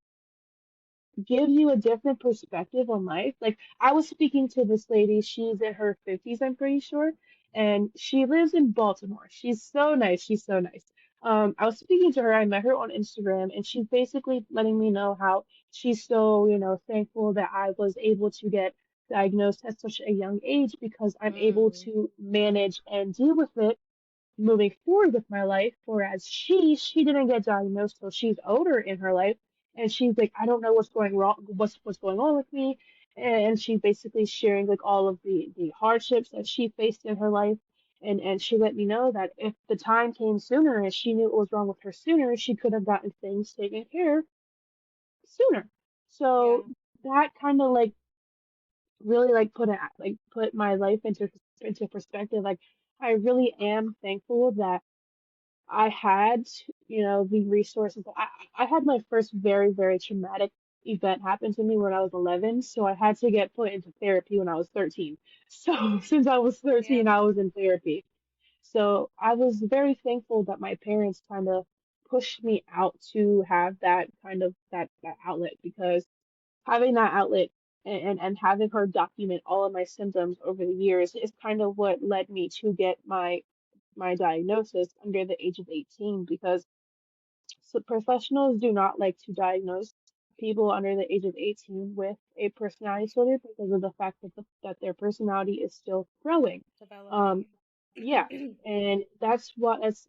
gives you a different perspective on life. Like I was speaking to this lady, she's in her 50s, I'm pretty sure, and she lives in Baltimore. She's so nice. She's so nice. I was speaking to her, I met her on Instagram, and she's basically letting me know how she's so, thankful that I was able to get diagnosed at such a young age because I'm able Mm, to manage and deal with it moving forward with my life, whereas she didn't get diagnosed till she's older in her life, and she's like, I don't know what's going wrong, what's going on with me, and she's basically sharing like all of the hardships that she faced in her life, and she let me know that if the time came sooner and she knew what was wrong with her sooner, she could have gotten things taken care of sooner. So yeah. that kind of like really like put my life into perspective. Like I really am thankful that I had, the resources. I had my first very, very traumatic event happen to me when I was 11, so I had to get put into therapy when I was 13. So since I was 13, Damn. I was in therapy. So I was very thankful that my parents kind of pushed me out to have that kind of that outlet because having that outlet and having her document all of my symptoms over the years is kind of what led me to get my diagnosis under the age of 18 because so professionals do not like to diagnose people under the age of 18 with a personality disorder because of the fact that their personality is still growing. Developing. Um, yeah, and that's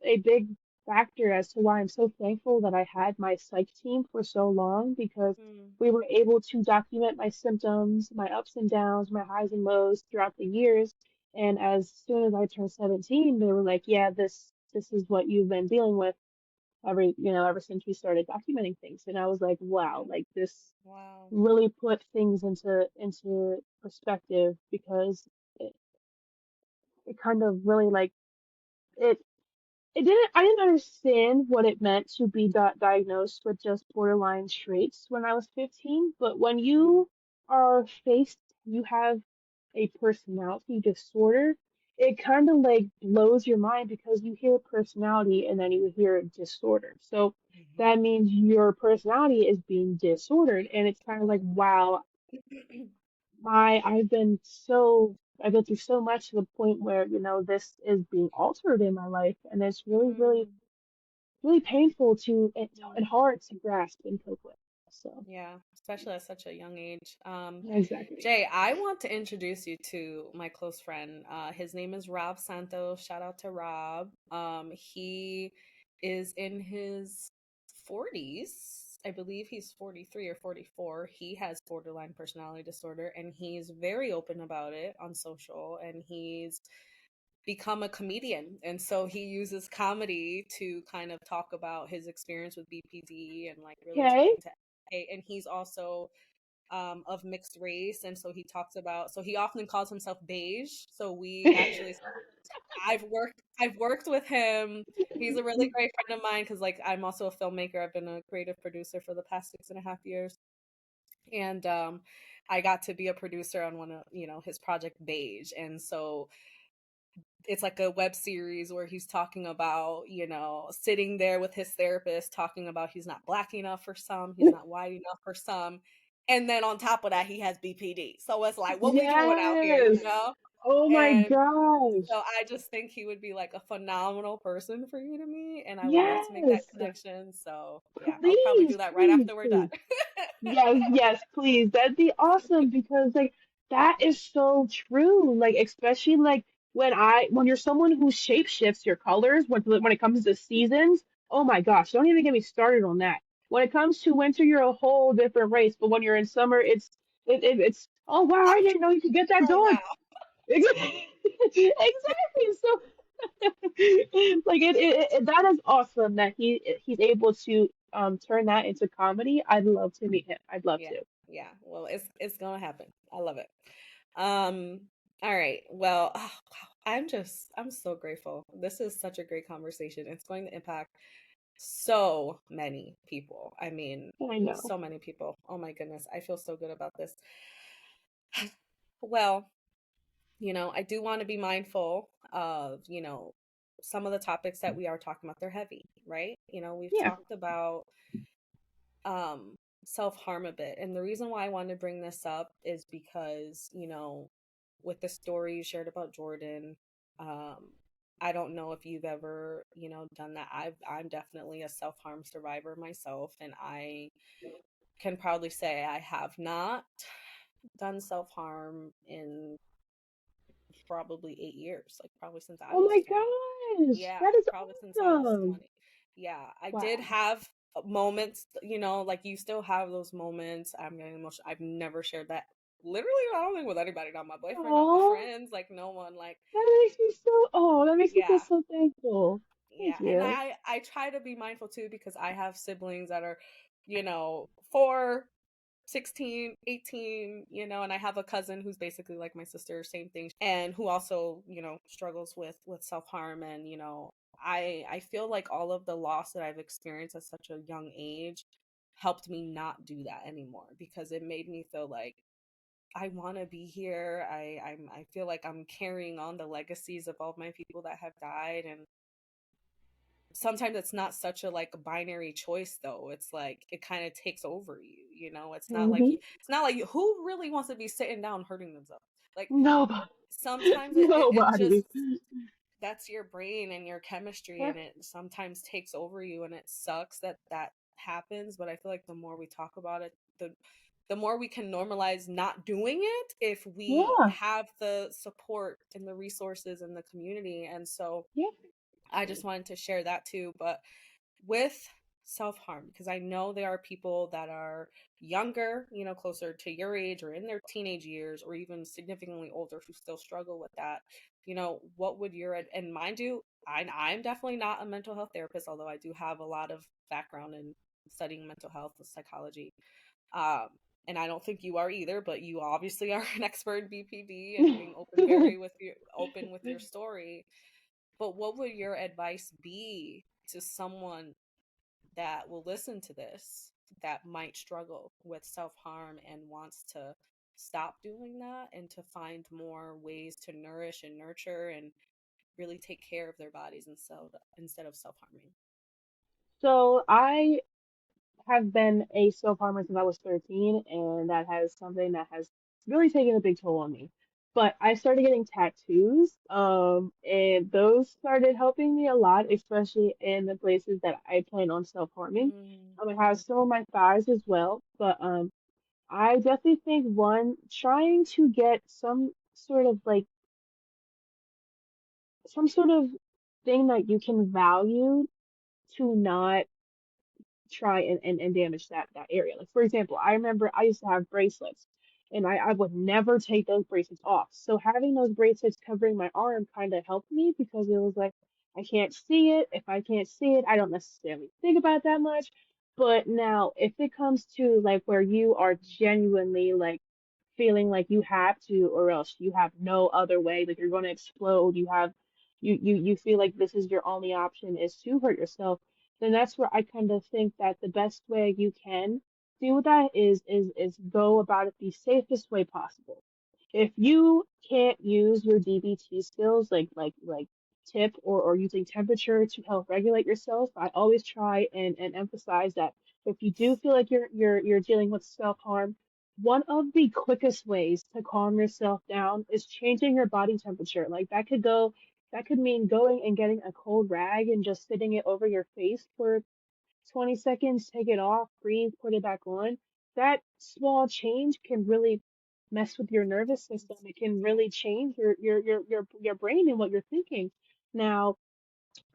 a big factor as to why I'm so thankful that I had my psych team for so long because Mm, we were able to document my symptoms, my ups and downs, my highs and lows throughout the years. And as soon as I turned 17, they were like, "Yeah, this is what you've been dealing with ever since we started documenting things." And I was like, wow, yeah. like this Wow. really put things into perspective because it, it kind of really like it I didn't understand what it meant to be diagnosed with just borderline traits when I was 15, but when Mm, you have a personality disorder, it kind of like blows your mind because you hear personality and then you hear disorder. So mhm. that means your personality is being disordered, and it's kind of like, Developing. wow, my I've been through so much to the point where, this is being altered in my life, and it's really, really, Mm, really painful and mm. hard to grasp and cope with. So, Yeah, especially at such a young age. exactly. Jay, I want to introduce you to my close friend. His name is Rob Santos. Shout out to Rob. He is in his 40s. I believe he's 43 or 44. He has borderline personality disorder, and he's very open about it on social, and he's become a comedian. And so he uses comedy to kind of talk about his experience with BPD and like really Okay. trying to, and he's also of mixed race, and so he talks about. So he often calls himself beige. So we actually, I've worked with him. He's a really great friend of mine because like I'm also a filmmaker. I've been a creative producer for the past 6.5 years, and I got to be a producer on one of his project Beige, and so it's like a web series where he's talking about sitting there with his therapist talking about he's not black enough for some, he's not white enough for some, and then on top of that he has BPD. So it's like, what we doing out here, Yes. Oh my And gosh. so I just think he would be like a phenomenal person for you to meet, and I would love to make that Yes. connection. So yeah, I'll probably do Please, that right please, after we're done. please. Yes, yes, please. That'd be awesome because like that is so true. Like especially like when you're someone who shapeshifts your colors when it comes to seasons. Oh my gosh, don't even get me started on that. When it comes to winter, you're a whole different race, but when you're in summer, it's oh wow, I I'm didn't know you could get that girl dark. now. Exactly. So like that is awesome that he's able to turn that into comedy. I'd love to meet him. I'd love Yeah, to. yeah. Well, it's gonna happen. I love it. Um, all right. Well, oh, wow. I'm so grateful. This is such a great conversation. It's going to impact so many people. I mean, I know. so many people. Oh my goodness. I feel so good about this. Well, I do want to be mindful of, some of the topics that we are talking about. They're heavy, right? We've Yeah. talked about um self-harm a bit. And the reason why I wanted to bring this up is because, with the story you shared about Jordan, um I don't know if you've ever, done that. I'm definitely a self-harm survivor myself, and I can proudly say I have not done self-harm in probably 8 years, like probably since I Oh was my 20. gosh, Yeah, that is probably since I was awesome. 20. Yeah, I did Wow. have moments, like you still have those moments. I'm getting emotional. I've never shared that. Literally, I don't think with anybody, not my boyfriend, not my Oh, friends, like no one. Like, that makes me feel yeah, so thankful. yeah. Thank And you. I try to be mindful too because I have siblings that are, 4, 16, 18, and I have a cousin who's basically like my sister, same thing, and who also, struggles with self-harm. And, I feel like all of the loss that I've experienced at such a young age helped me not do that anymore, because it made me feel like I want to be here. I feel like I'm carrying on the legacies of all of my people that have died. And sometimes it's not such a like a binary choice, though. It's like it kind of takes over you, it's not like Hmm. who really wants to be sitting down hurting themselves, like Nobody. sometimes it just, Nobody. that's your brain and your chemistry, Yeah. and it sometimes takes over you, and it sucks that that happens. But I feel like the more we talk about it, the more we can normalize not doing it if we Yeah. have the support and the resources and the community. And so Yeah. I just wanted to share that too. But with self harm, because I know there are people that are younger, closer to your age or in their teenage years or even significantly older who still struggle with that. What would your, and mind you, I'm definitely not a mental health therapist, although I do have a lot of background in studying mental health and psychology. Um, and I don't think you are either, but you obviously are an expert in BPD and being open with your story. But what would your advice be to someone that will listen to this that might struggle with self harm and wants to stop doing that and to find more ways to nourish and nurture and really take care of their bodies instead of self harming? So I have been a self-harmer since I was 13, and that has something that has really taken a big toll on me. But I started getting tattoos, and those started helping me a lot, especially in the places that I plan on self-harming. Mm, I have some of my thighs as well, but I definitely think one trying to get some sort of thing that you can value to not try and damage that area. Like for example, I remember I used to have bracelets and I would never take those bracelets off. So having those bracelets covering my arm kind of helped me because it was like I can't see it. If I can't see it, I don't necessarily think about it that much. But now, if it comes to like where you are genuinely like feeling like you have to, or else you have no other way, like you're going to explode, you feel like this is your only option is to hurt yourself, then that's where I kind of think that the best way you can deal with that is go about it the safest way possible. If you can't use your DBT skills like tip or using temperature to help regulate yourself, I always try and emphasize that if you do feel like you're dealing with self-harm, one of the quickest ways to calm yourself down is changing your body temperature. Like that could mean going and getting a cold rag and just sitting it over your face for 20 seconds, take it off, breathe, put it back on. That small change can really mess with your nervous system. It can Yeah. really change your brain and what you're thinking. Now,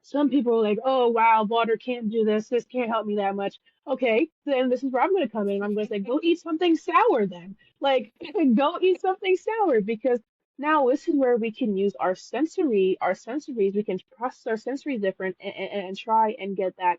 some people are like, oh, wow, water can't do this. This can't help me that much. Okay, then this is where I'm going to come in. I'm going to say, go eat something sour then. Like, go eat something sour because now this is where we can use our sensories. We can process our sensories different and try and get that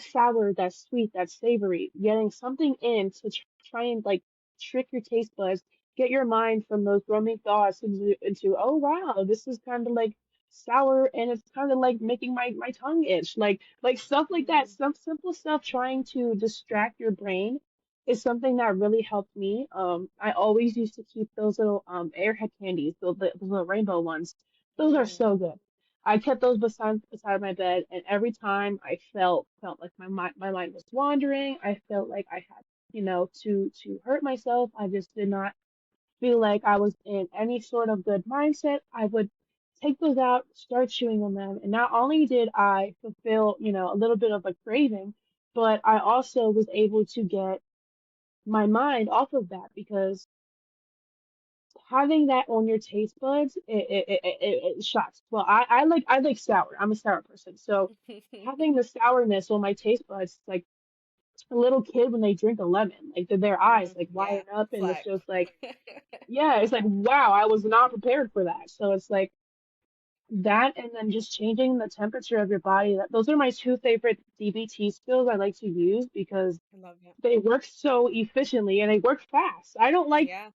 sour, that sweet, that savory, getting something in to try and like trick your taste buds, get your mind from those roaming thoughts into oh wow, this is kind of like sour and it's kind of like making my tongue itch, like stuff like that. Mm. Some simple stuff trying to distract your brain is something that really helped me. I always used to keep those little airhead candies, those little rainbow ones. Those are Mm. so good. I kept those beside my bed, and every time I felt like my mind was wandering, I felt like I had, to hurt myself. I just did not feel like I was in any sort of good mindset. I would take those out, start chewing on them, and not only did I fulfill, a little bit of a craving, but I also was able to get my mind off of that because having that on your taste buds, it shocks. Well, I like sour. I'm a sour person, so having the sourness on my taste buds, like a little kid when they drink a lemon, like their eyes like Yeah. widen up, and it's Flag. just like, yeah, it's like wow, I was not prepared for that. So it's like that, and then just changing the temperature of your body. Those are my two favorite DBT skills I like to use because I love it. they work so efficiently and they work fast. I don't like Yeah.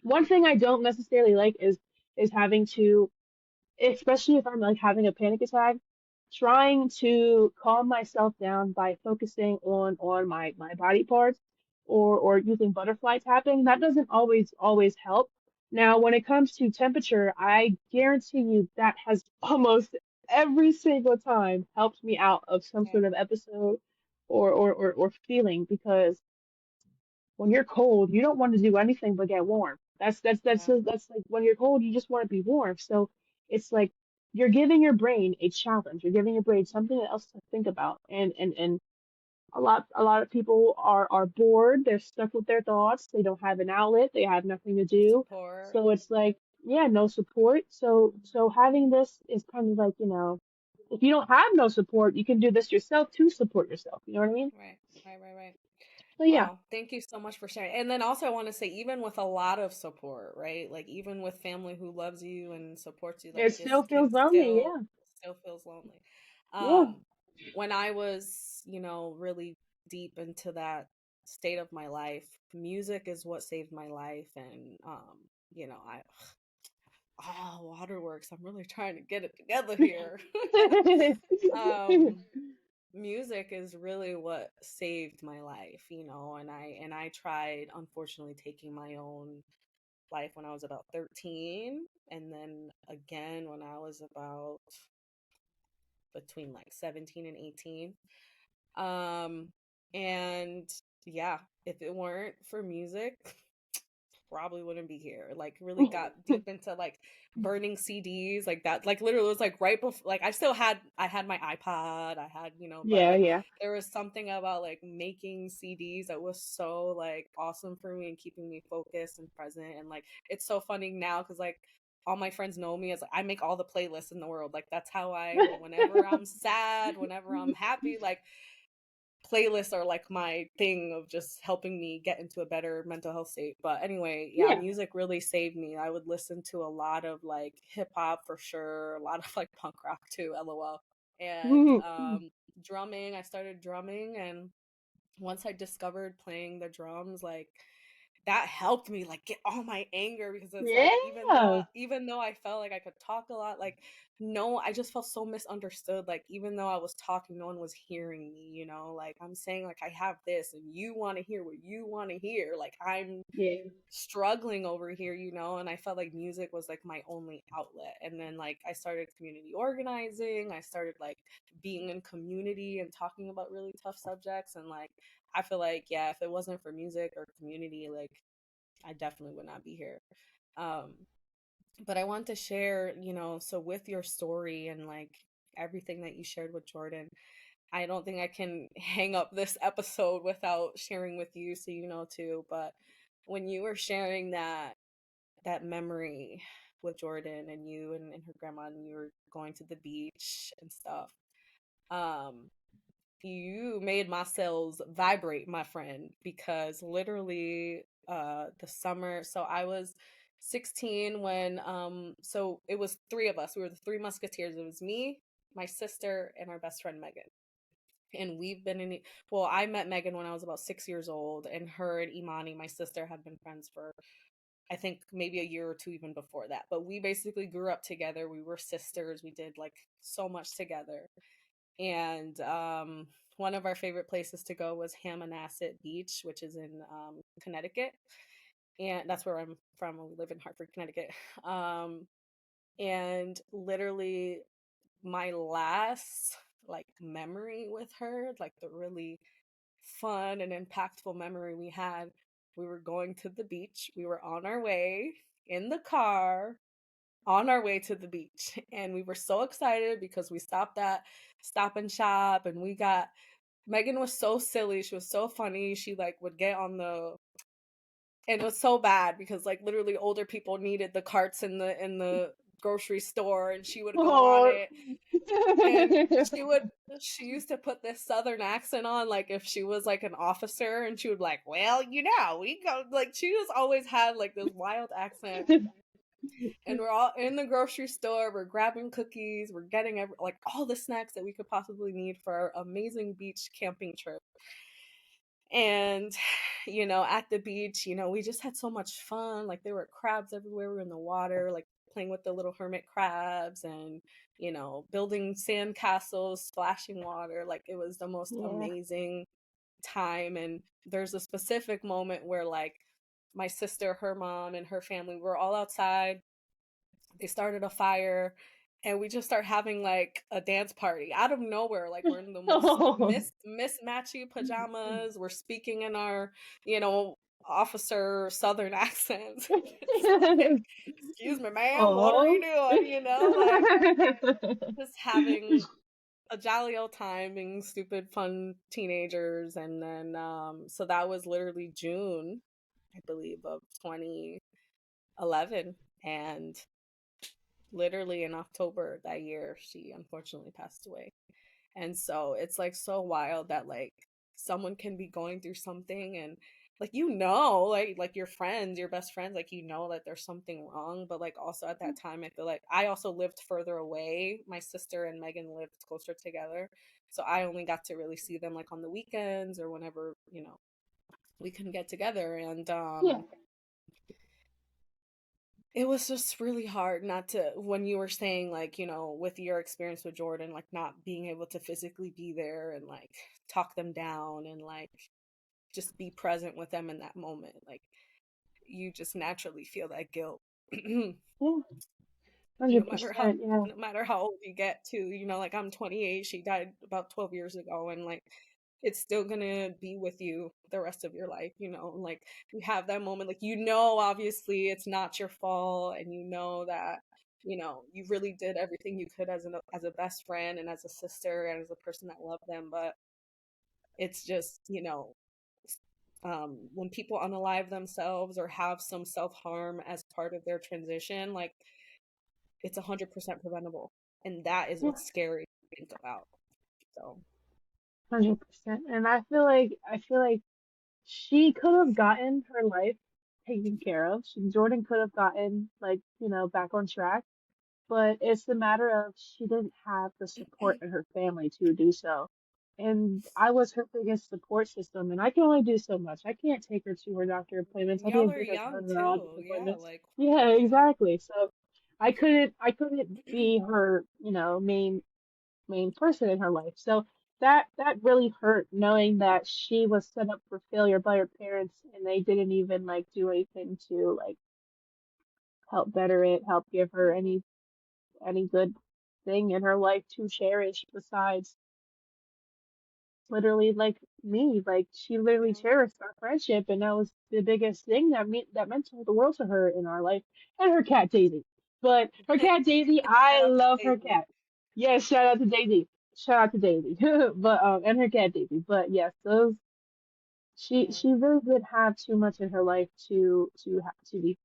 one thing I don't necessarily like is having to, especially if I'm like having a panic attack, trying to calm myself down by focusing on my body parts or using butterfly tapping. That doesn't always help. Now, when it comes to temperature, I guarantee you that has almost every single time helped me out of some Yeah. sort of episode or feeling because when you're cold, you don't want to do anything but get warm. Yeah. That's like when you're cold, you just want to be warm. So it's like you're giving your brain a challenge. You're giving your brain something else to think about. And a lot of people are bored. They're stuck with their thoughts. They don't have an outlet. They have nothing to No do. support. So it's like, yeah, no support. So having this is kind of like, if you don't have no support, you can do this yourself to support yourself. You know what I mean? Right. Right. Right. Right. So yeah, Well, thank you so much for sharing. And then also I want to say, even with a lot of support, right? Like even with family who loves you and supports you, it like still this can feels lonely. still feels lonely. Yeah. When I was, really deep into that state of my life, music is what saved my life. And I waterworks. I'm really trying to get it together here. Yeah. um music is really what saved my life, and I tried, unfortunately, taking my own life when I was about 13, and then again when I was about between like 17 and 18. um and yeah, if it weren't for music, probably wouldn't be here. Like really got deep into like burning CDs like that. Like literally it was like right before, like I had my iPod, I had, but Yeah, like yeah. there was something about like making CDs that was so like awesome for me and keeping me focused and present. And like it's so funny now because like all my friends know me as like I make all the playlists in the world. Like that's how whenever I'm sad, whenever I'm happy, like playlists are like my thing of just helping me get into a better mental health state. But anyway, yeah, Yeah. music really saved me. I would listen to a lot of like hip hop for sure, a lot of like punk rock too, lol. And drumming, I started drumming, and once I discovered playing the drums, like that helped me like get all my anger, because it's like Yeah. even though I felt like I could talk a lot, like no, I just felt so misunderstood. Like even though I was talking, no one was hearing me, you know? Like I'm saying like I have this and you want to hear what you want to hear. Like I'm Yeah. struggling over here, you know? And I felt like music was like my only outlet. And then like I started community organizing, I started like being in community and talking about really tough subjects. And like I feel like, yeah, if it wasn't for music or community, like I definitely would not be here. Um, but I want to share, you know, so with your story and like everything that you shared with Jordan, I don't think I can hang up this episode without sharing with you so you know too. But when you were sharing that memory with Jordan and you and her grandma, and you were going to the beach and stuff, um, you made my cells vibrate, my friend, because literally the summer, so I was 16 when so it was three of us. We were the three musketeers. It was me, my sister, and our best friend Megan. And we've been in, well, I met Megan when I was about 6 years old, and her and Imani, my sister, had been friends for I think maybe a year or two even before that. But we basically grew up together. We were sisters. We did like so much together. And one of our favorite places to go was Hammonasset Beach, which is in Connecticut. And that's where I'm from. We live in Hartford, Connecticut. Um, and literally, my last like memory with her, like the really fun and impactful memory we had, we were going to the beach. We were on our way in the car on our way to the beach, and we were so excited because we stopped at Stop and Shop, and we got Megan was so silly. She was so funny. She like would get on the, and it was so bad because like literally older people needed the carts in the grocery store, and she would go on Oh. it. And she used to put this southern accent on, like if she was like an officer, and she would be like, well, you know, we go, like she just always had like this wild accent. And we're all in the grocery store, we're grabbing cookies, we're getting like all the snacks that we could possibly need for our amazing beach camping trip. And you know, at the beach, you know, we just had so much fun. Like there were crabs everywhere. We were in the water, like playing with the little hermit crabs, and you know, building sand castles, splashing water. Like it was the most Yeah. amazing time. And there's a specific moment where like my sister, her mom, and her family were all outside. They started a fire, and we just start having like a dance party out of nowhere. Like we're in the most Oh. mismatchy pajamas. We're speaking in our, you know, officer southern accents. It's like, excuse me, ma'am, what are you Oh. doing? You know, like just having a jolly old time, being stupid, fun teenagers. And then so that was literally June, I believe, of 2011. And literally in October that year, she unfortunately passed away. And so it's like so wild that like someone can be going through something, and like you know, like your friends, your best friends, like you know that there's something wrong. But like also at that time, I feel like I also lived further away. My sister and Megan lived closer together. So I only got to really see them like on the weekends or whenever, you know, we can get together. And Yeah. it was just really hard not to, when you were saying like, you know, with your experience with Jordan, like not being able to physically be there and like talk them down and like just be present with them in that moment. Like you just naturally feel that guilt. No Yeah. matter how 100%. Yeah. no matter how old you get to, you know, like I'm 28, she died about 12 years ago, and like it's still gonna be with you the rest of your life, you know. Like you have that moment, like you know, obviously it's not your fault, and you know that, you know, you really did everything you could as a best friend and as a sister and as a person that loved them. But it's just, you know, when people unalive themselves or have some self-harm as part of their transition, like it's 100% preventable, and that is Yeah. what's scary to think about. So 100%. And I feel like she could have gotten her life taken care of. Jordan could have gotten like, back on track. but it's the matter of she didn't have the support in her family to do so. And I was her biggest support system, and I can only do so much. I can't take her to her doctor appointments. I Y'all can't are take her to her young neurologist too. Yeah, appointments. like Yeah, yeah. exactly. So I couldn't be her, main person in her life. So that really hurt knowing that she was set up for failure by her parents and they didn't even like do anything to like help better it, help give her Hmm. any good thing in her life to cherish besides literally like me. Like she literally Yeah. cherished our friendship and that was the biggest thing that meant the world to her in our life. And her cat Daisy. But her cat Daisy, I Shout out to love her Daisy. cat. Yes, shout out to Daisy. Shout out to Daisy. But and her cat Daisy. But yes, those Yeah. she really did have too much in her life to be,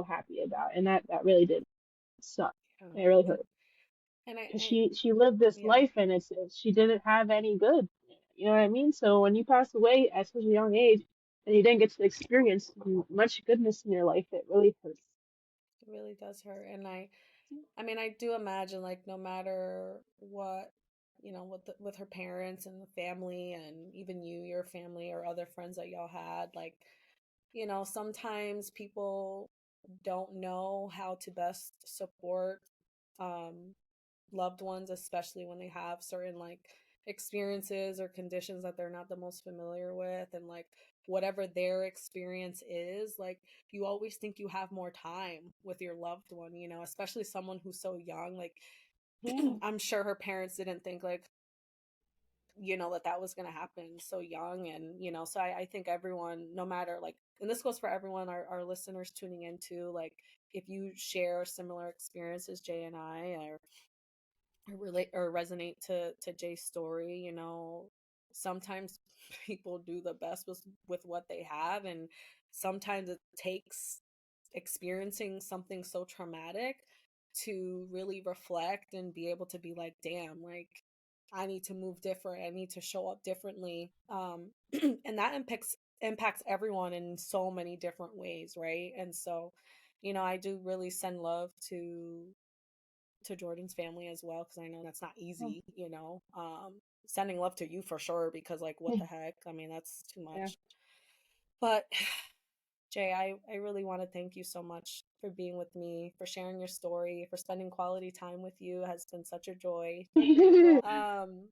happy about. And that really did suck. Yeah. It really And hurt. and Because I she lived this yeah. life and she didn't have any good. You know what I mean? So when you pass away at such a young age and you didn't get to experience much goodness in your life, it really hurts. It really does hurt. And I mean, I do imagine like no matter what, with her parents and the family and even you, your family or other friends that y'all had, like, sometimes people don't know how to best support um loved ones, especially when they have certain like experiences or conditions that they're not the most familiar with. And like whatever their experience is, like you always think you have more time with your loved one, especially someone who's so young. Like, Yeah. I'm sure her parents didn't think like, that was going to happen so young. And, so I think everyone, no matter like, and this goes for everyone, our listeners tuning into, like, if you share similar experiences, Jay and I, or relate or resonate to Jay's story, sometimes people do the best with what they have, and sometimes it takes experiencing something so traumatic to really reflect and be able to be like, damn, like I need to move different, I need to show up differently. And that impacts everyone in so many different ways, right? And so, I do really send love to Jordan's family as well, because I know that's not easy, sending love to you for sure, because like what the heck, I mean that's too Yeah. much. But Jay, I really want to thank you so much for being with me, for sharing your story, for spending quality time with you. It has been such a joy. um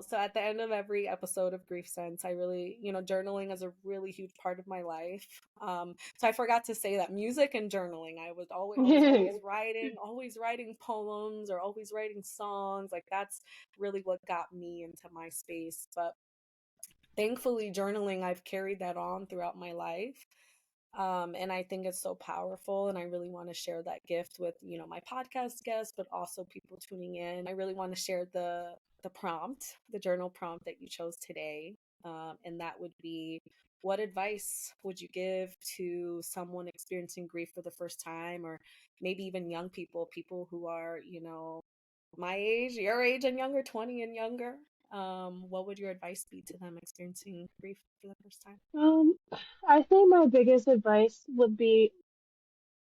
so at the end of every episode of Grief Sense, I really, journaling is a really huge part of my life. So I forgot to say that music and journaling, I was always writing poems or always writing songs. Like that's really what got me into my space. But thankfully journaling, I've carried that on throughout my life. And I think it's so powerful, and I really want to share that gift with, my podcast guests, but also people tuning in. I really want to share the prompt, the journal prompt that you chose today. And that would be, what advice would you give to someone experiencing grief for the first time, or maybe even young people who are, my age, your age and younger, 20 and younger? What would your advice be to them experiencing grief for the first time? Um, I think my biggest advice would be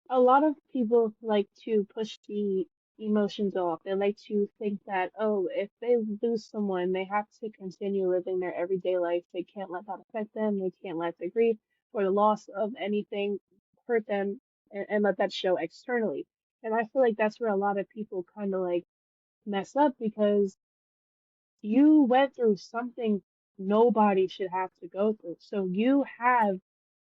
a lot of people like to push the emotions off. They like to think that, oh, if they lose someone, they have to continue living their everyday life. They can't let that affect them. They can't let the grief or the loss of anything hurt them and let that show externally. And I feel like that's where a lot of people kind of like mess up because you went through something nobody should have to go through. So you have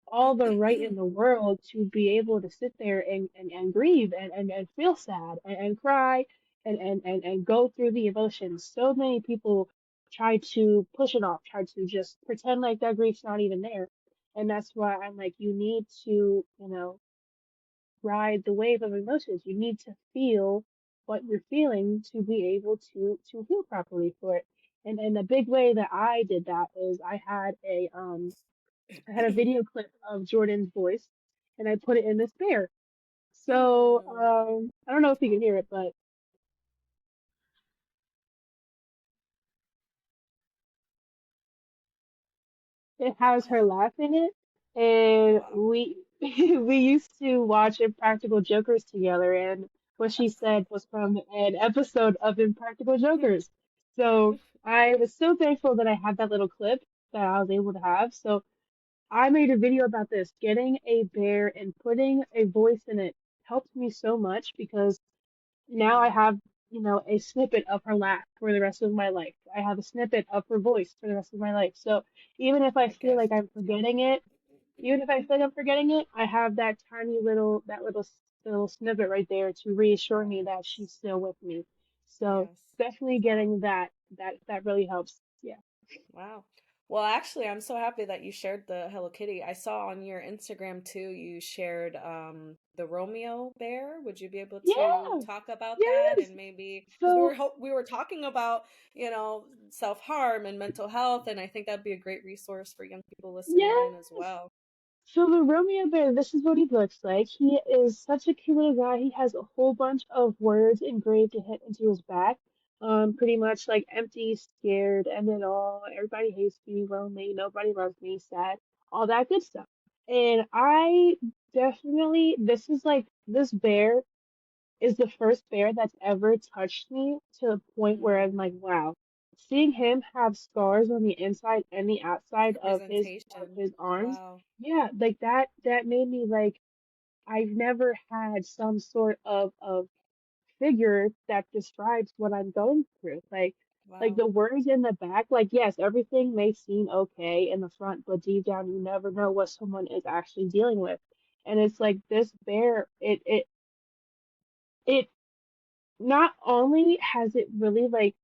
all the right in the world to be able to sit there and grieve and feel sad and cry and go through the emotions. So many people try to push it off, try to just pretend like that grief's not even there. And that's why I'm like, you need to, ride the wave of emotions. You need to feel what you're feeling to be able to heal properly for it. And the big way that I did that is I had a video clip of Jordan's voice and I put it in this bear. So, Hmm. I don't know if you can hear it, but it has her laugh in it. And Wow. we we used to watch Impractical Jokers together, and what she said was from an episode of Impractical Jokers. So I was so thankful that I had that little clip that I was able to have. So I made a video about this. Getting a bear and putting a voice in it helped me so much because now I Mm, have, a snippet of her laugh for the rest of my life. I have a snippet of her voice for the rest of my life. So even if I a feel like gift. I'm forgetting it, even if I feel like I'm forgetting it, I have that tiny little snippet right there to reassure me that Yes. she's still with me. So Yes. definitely getting that really helps. Yeah. Wow. Well, actually, I'm so happy that you shared the Hello Kitty. I saw on your Instagram too, you shared the Romeo bear. Would you be able to Yeah. talk about that Yes. and maybe because So we were talking about, self-harm and mental health, and I think that'd be a great resource for young people listening in as yes. well. So the Romeo Bear, this is what he looks like. He is such a cute little guy. He has a whole bunch of words engraved into his back. Pretty much like empty, scared, end it all. Everybody hates me, lonely, nobody loves me, sad, all that good stuff. And I definitely, this bear is the first bear that's ever touched me to the point where I'm Mm, like, wow. Seeing him have scars on the inside and the outside of representation. his arms, Wow. yeah, like that made me like I've never had some sort of figure that describes what I'm going through. Like Wow. the words in the back, like yes, everything may seem okay in the front, but deep down you never know what someone is actually dealing with. And it's like this bear, it not only has it really like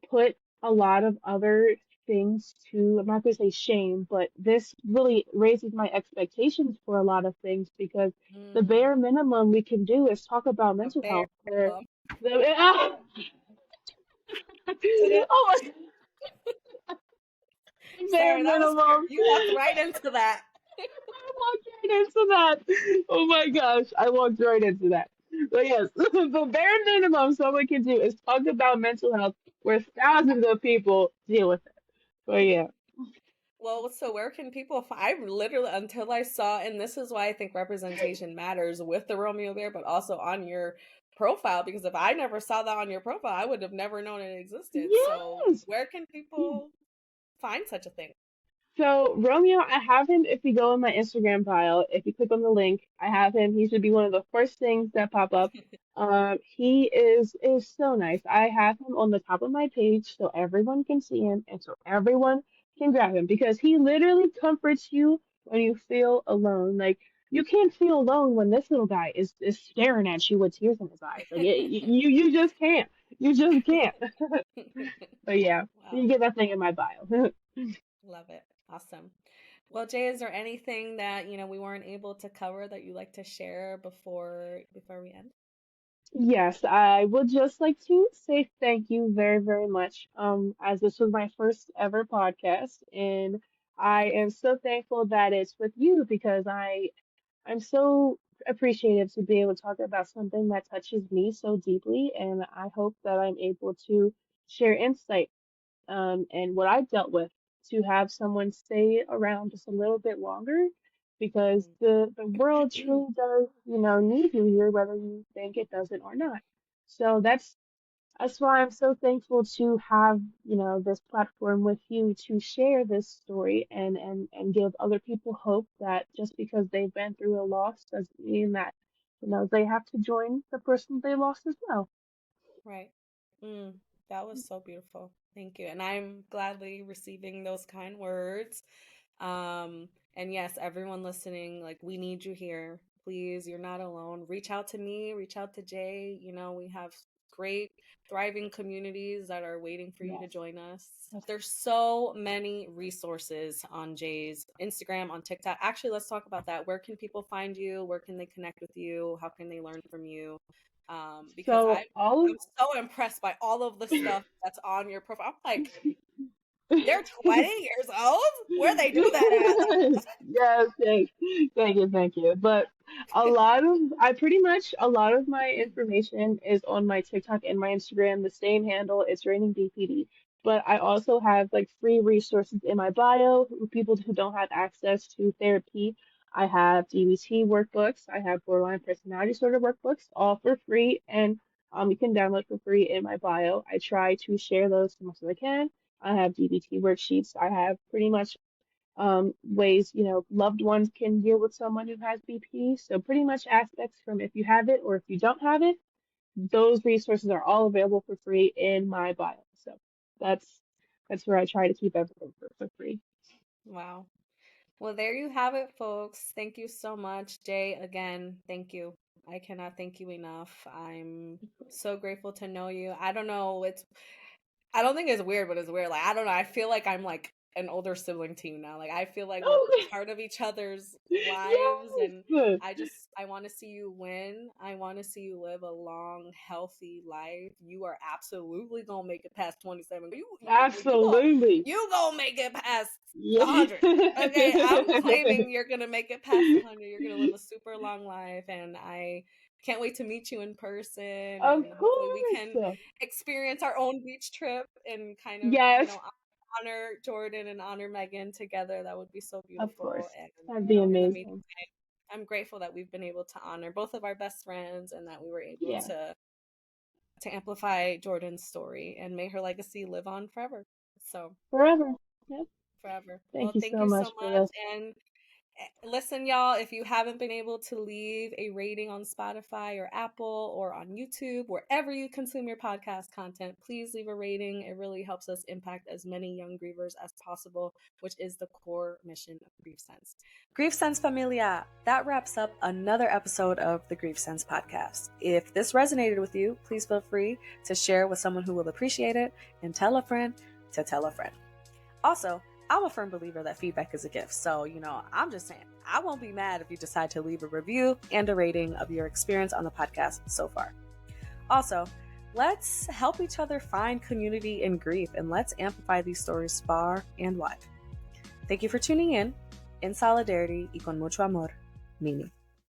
put a lot of other things to, I'm not going to say shame, but this really raises my expectations for a lot of things because the Mm, bare minimum we can do is talk about a mental bear health. Where minimum. the, Today. oh my, bare Sorry, that was fair. minimum. You walked right into that. I walked right into that. Oh my gosh, I walked right into that. But yes, the bare minimum someone can do is talk about mental health where thousands of people deal with it. But yeah. Well, so where can people find? I literally, until I saw, and this is why I think representation matters with the Romeo Bear, but also on your profile, because if I never saw that on your profile, I would have never known it existed. So, Yes. where can people find such a thing? So Romeo, I have him if you go in my Instagram bio. If you click on the link, I have him. He should be one of the first things that pop up. He is so nice. I have him on the top of my page so everyone can see him and so everyone can grab him because he literally comforts you when you feel alone. Like you can't feel alone when this little guy is staring at you with tears in his eyes. Like you just can't. You just can't. But yeah, you Wow, can get that thing in my bio. love it. Awesome. Well, Jay, is there anything that, we weren't able to cover that you like to share before we end? Yes, I would just like to say thank you very, very much. As this was my first ever podcast, and I am so thankful that it's with you because I'm so appreciative to be able to talk about something that touches me so deeply, and I hope that I'm able to share insight and what I've dealt with to have someone stay around just a little bit longer because Mm. the world truly does, need you here, whether you think it doesn't or not. So that's why I'm so thankful to have, this platform with you to share this story and give other people hope that just because they've been through a loss doesn't mean that, they have to join the person they lost as well. Right. Mm, that was so beautiful. Thank you. And I'm gladly receiving those kind words. And yes, everyone listening, like we need you here. Please, you're not alone. Reach out to me, reach out to Jay. We have great, thriving communities that are waiting for you to Yes. join us. Yes. There's so many resources on Jay's Instagram, on TikTok. Actually, let's talk about that. Where can people find you? Where can they connect with you? How can they learn from you? Because So all I'm so impressed by all of the of stuff that's on your profile. I'm like, they're 20 years old? Where they do that at? Yes, thank you. But a lot of my information is on my TikTok and my Instagram, the same handle, it's raining BPD. But I also have like free resources in my bio for people who don't have access to therapy. I have DBT workbooks. I have borderline personality disorder workbooks, all for free, and you can download for free in my bio. I try to share those as much as I can. I have DBT worksheets. I have pretty much ways, loved ones can deal with someone who has BPD. So pretty much aspects from if you have it or if you don't have it, those resources are all available for free in my bio. So that's that's where I try to keep everything for free. Wow. Well, there you have it, folks. Thank you so much, Jae. Again, thank you. I cannot thank you enough. I'm so grateful to know you. I don't know, I don't think it's weird, but it's weird. Like, I don't know. I feel like I'm like an older sibling to you now. Like, I feel like we're Oh, part of each other's lives, and yes. I want to see you win. I want to see you live a long, healthy life. You are absolutely gonna make it past 27. Absolutely. You gonna make it past Yeah. 100. Okay, I'm claiming you're gonna make it past 100. You're gonna live a super long life, and I can't wait to meet you in person, Of and hopefully we can course. experience our own beach trip and kind of, Yes, honor Jordan and honor Meghan together. That would be so of beautiful. course. And, That'd be in the meantime, amazing. I'm grateful that we've been able to honor both of our best friends and that we were able Yeah. to amplify Jordan's story and may her legacy live on forever. So, Forever. Yep. forever. Thank Well, you thank so you so much for this. much. And listen, y'all, if you haven't been able to leave a rating on Spotify or Apple or on YouTube, wherever you consume your podcast content, please leave a rating. It really helps us impact as many young grievers as possible, which is the core mission of GriefSense. GriefSense Familia, that wraps up another episode of the GriefSense podcast. If this resonated with you, please feel free to share with someone who will appreciate it and tell a friend to tell a friend. Also, I'm a firm believer that feedback is a gift. So, I'm just saying, I won't be mad if you decide to leave a review and a rating of your experience on the podcast so far. Also, let's help each other find community in grief, and let's amplify these stories far and wide. Thank you for tuning in. En solidarity y con mucho amor, Mimi.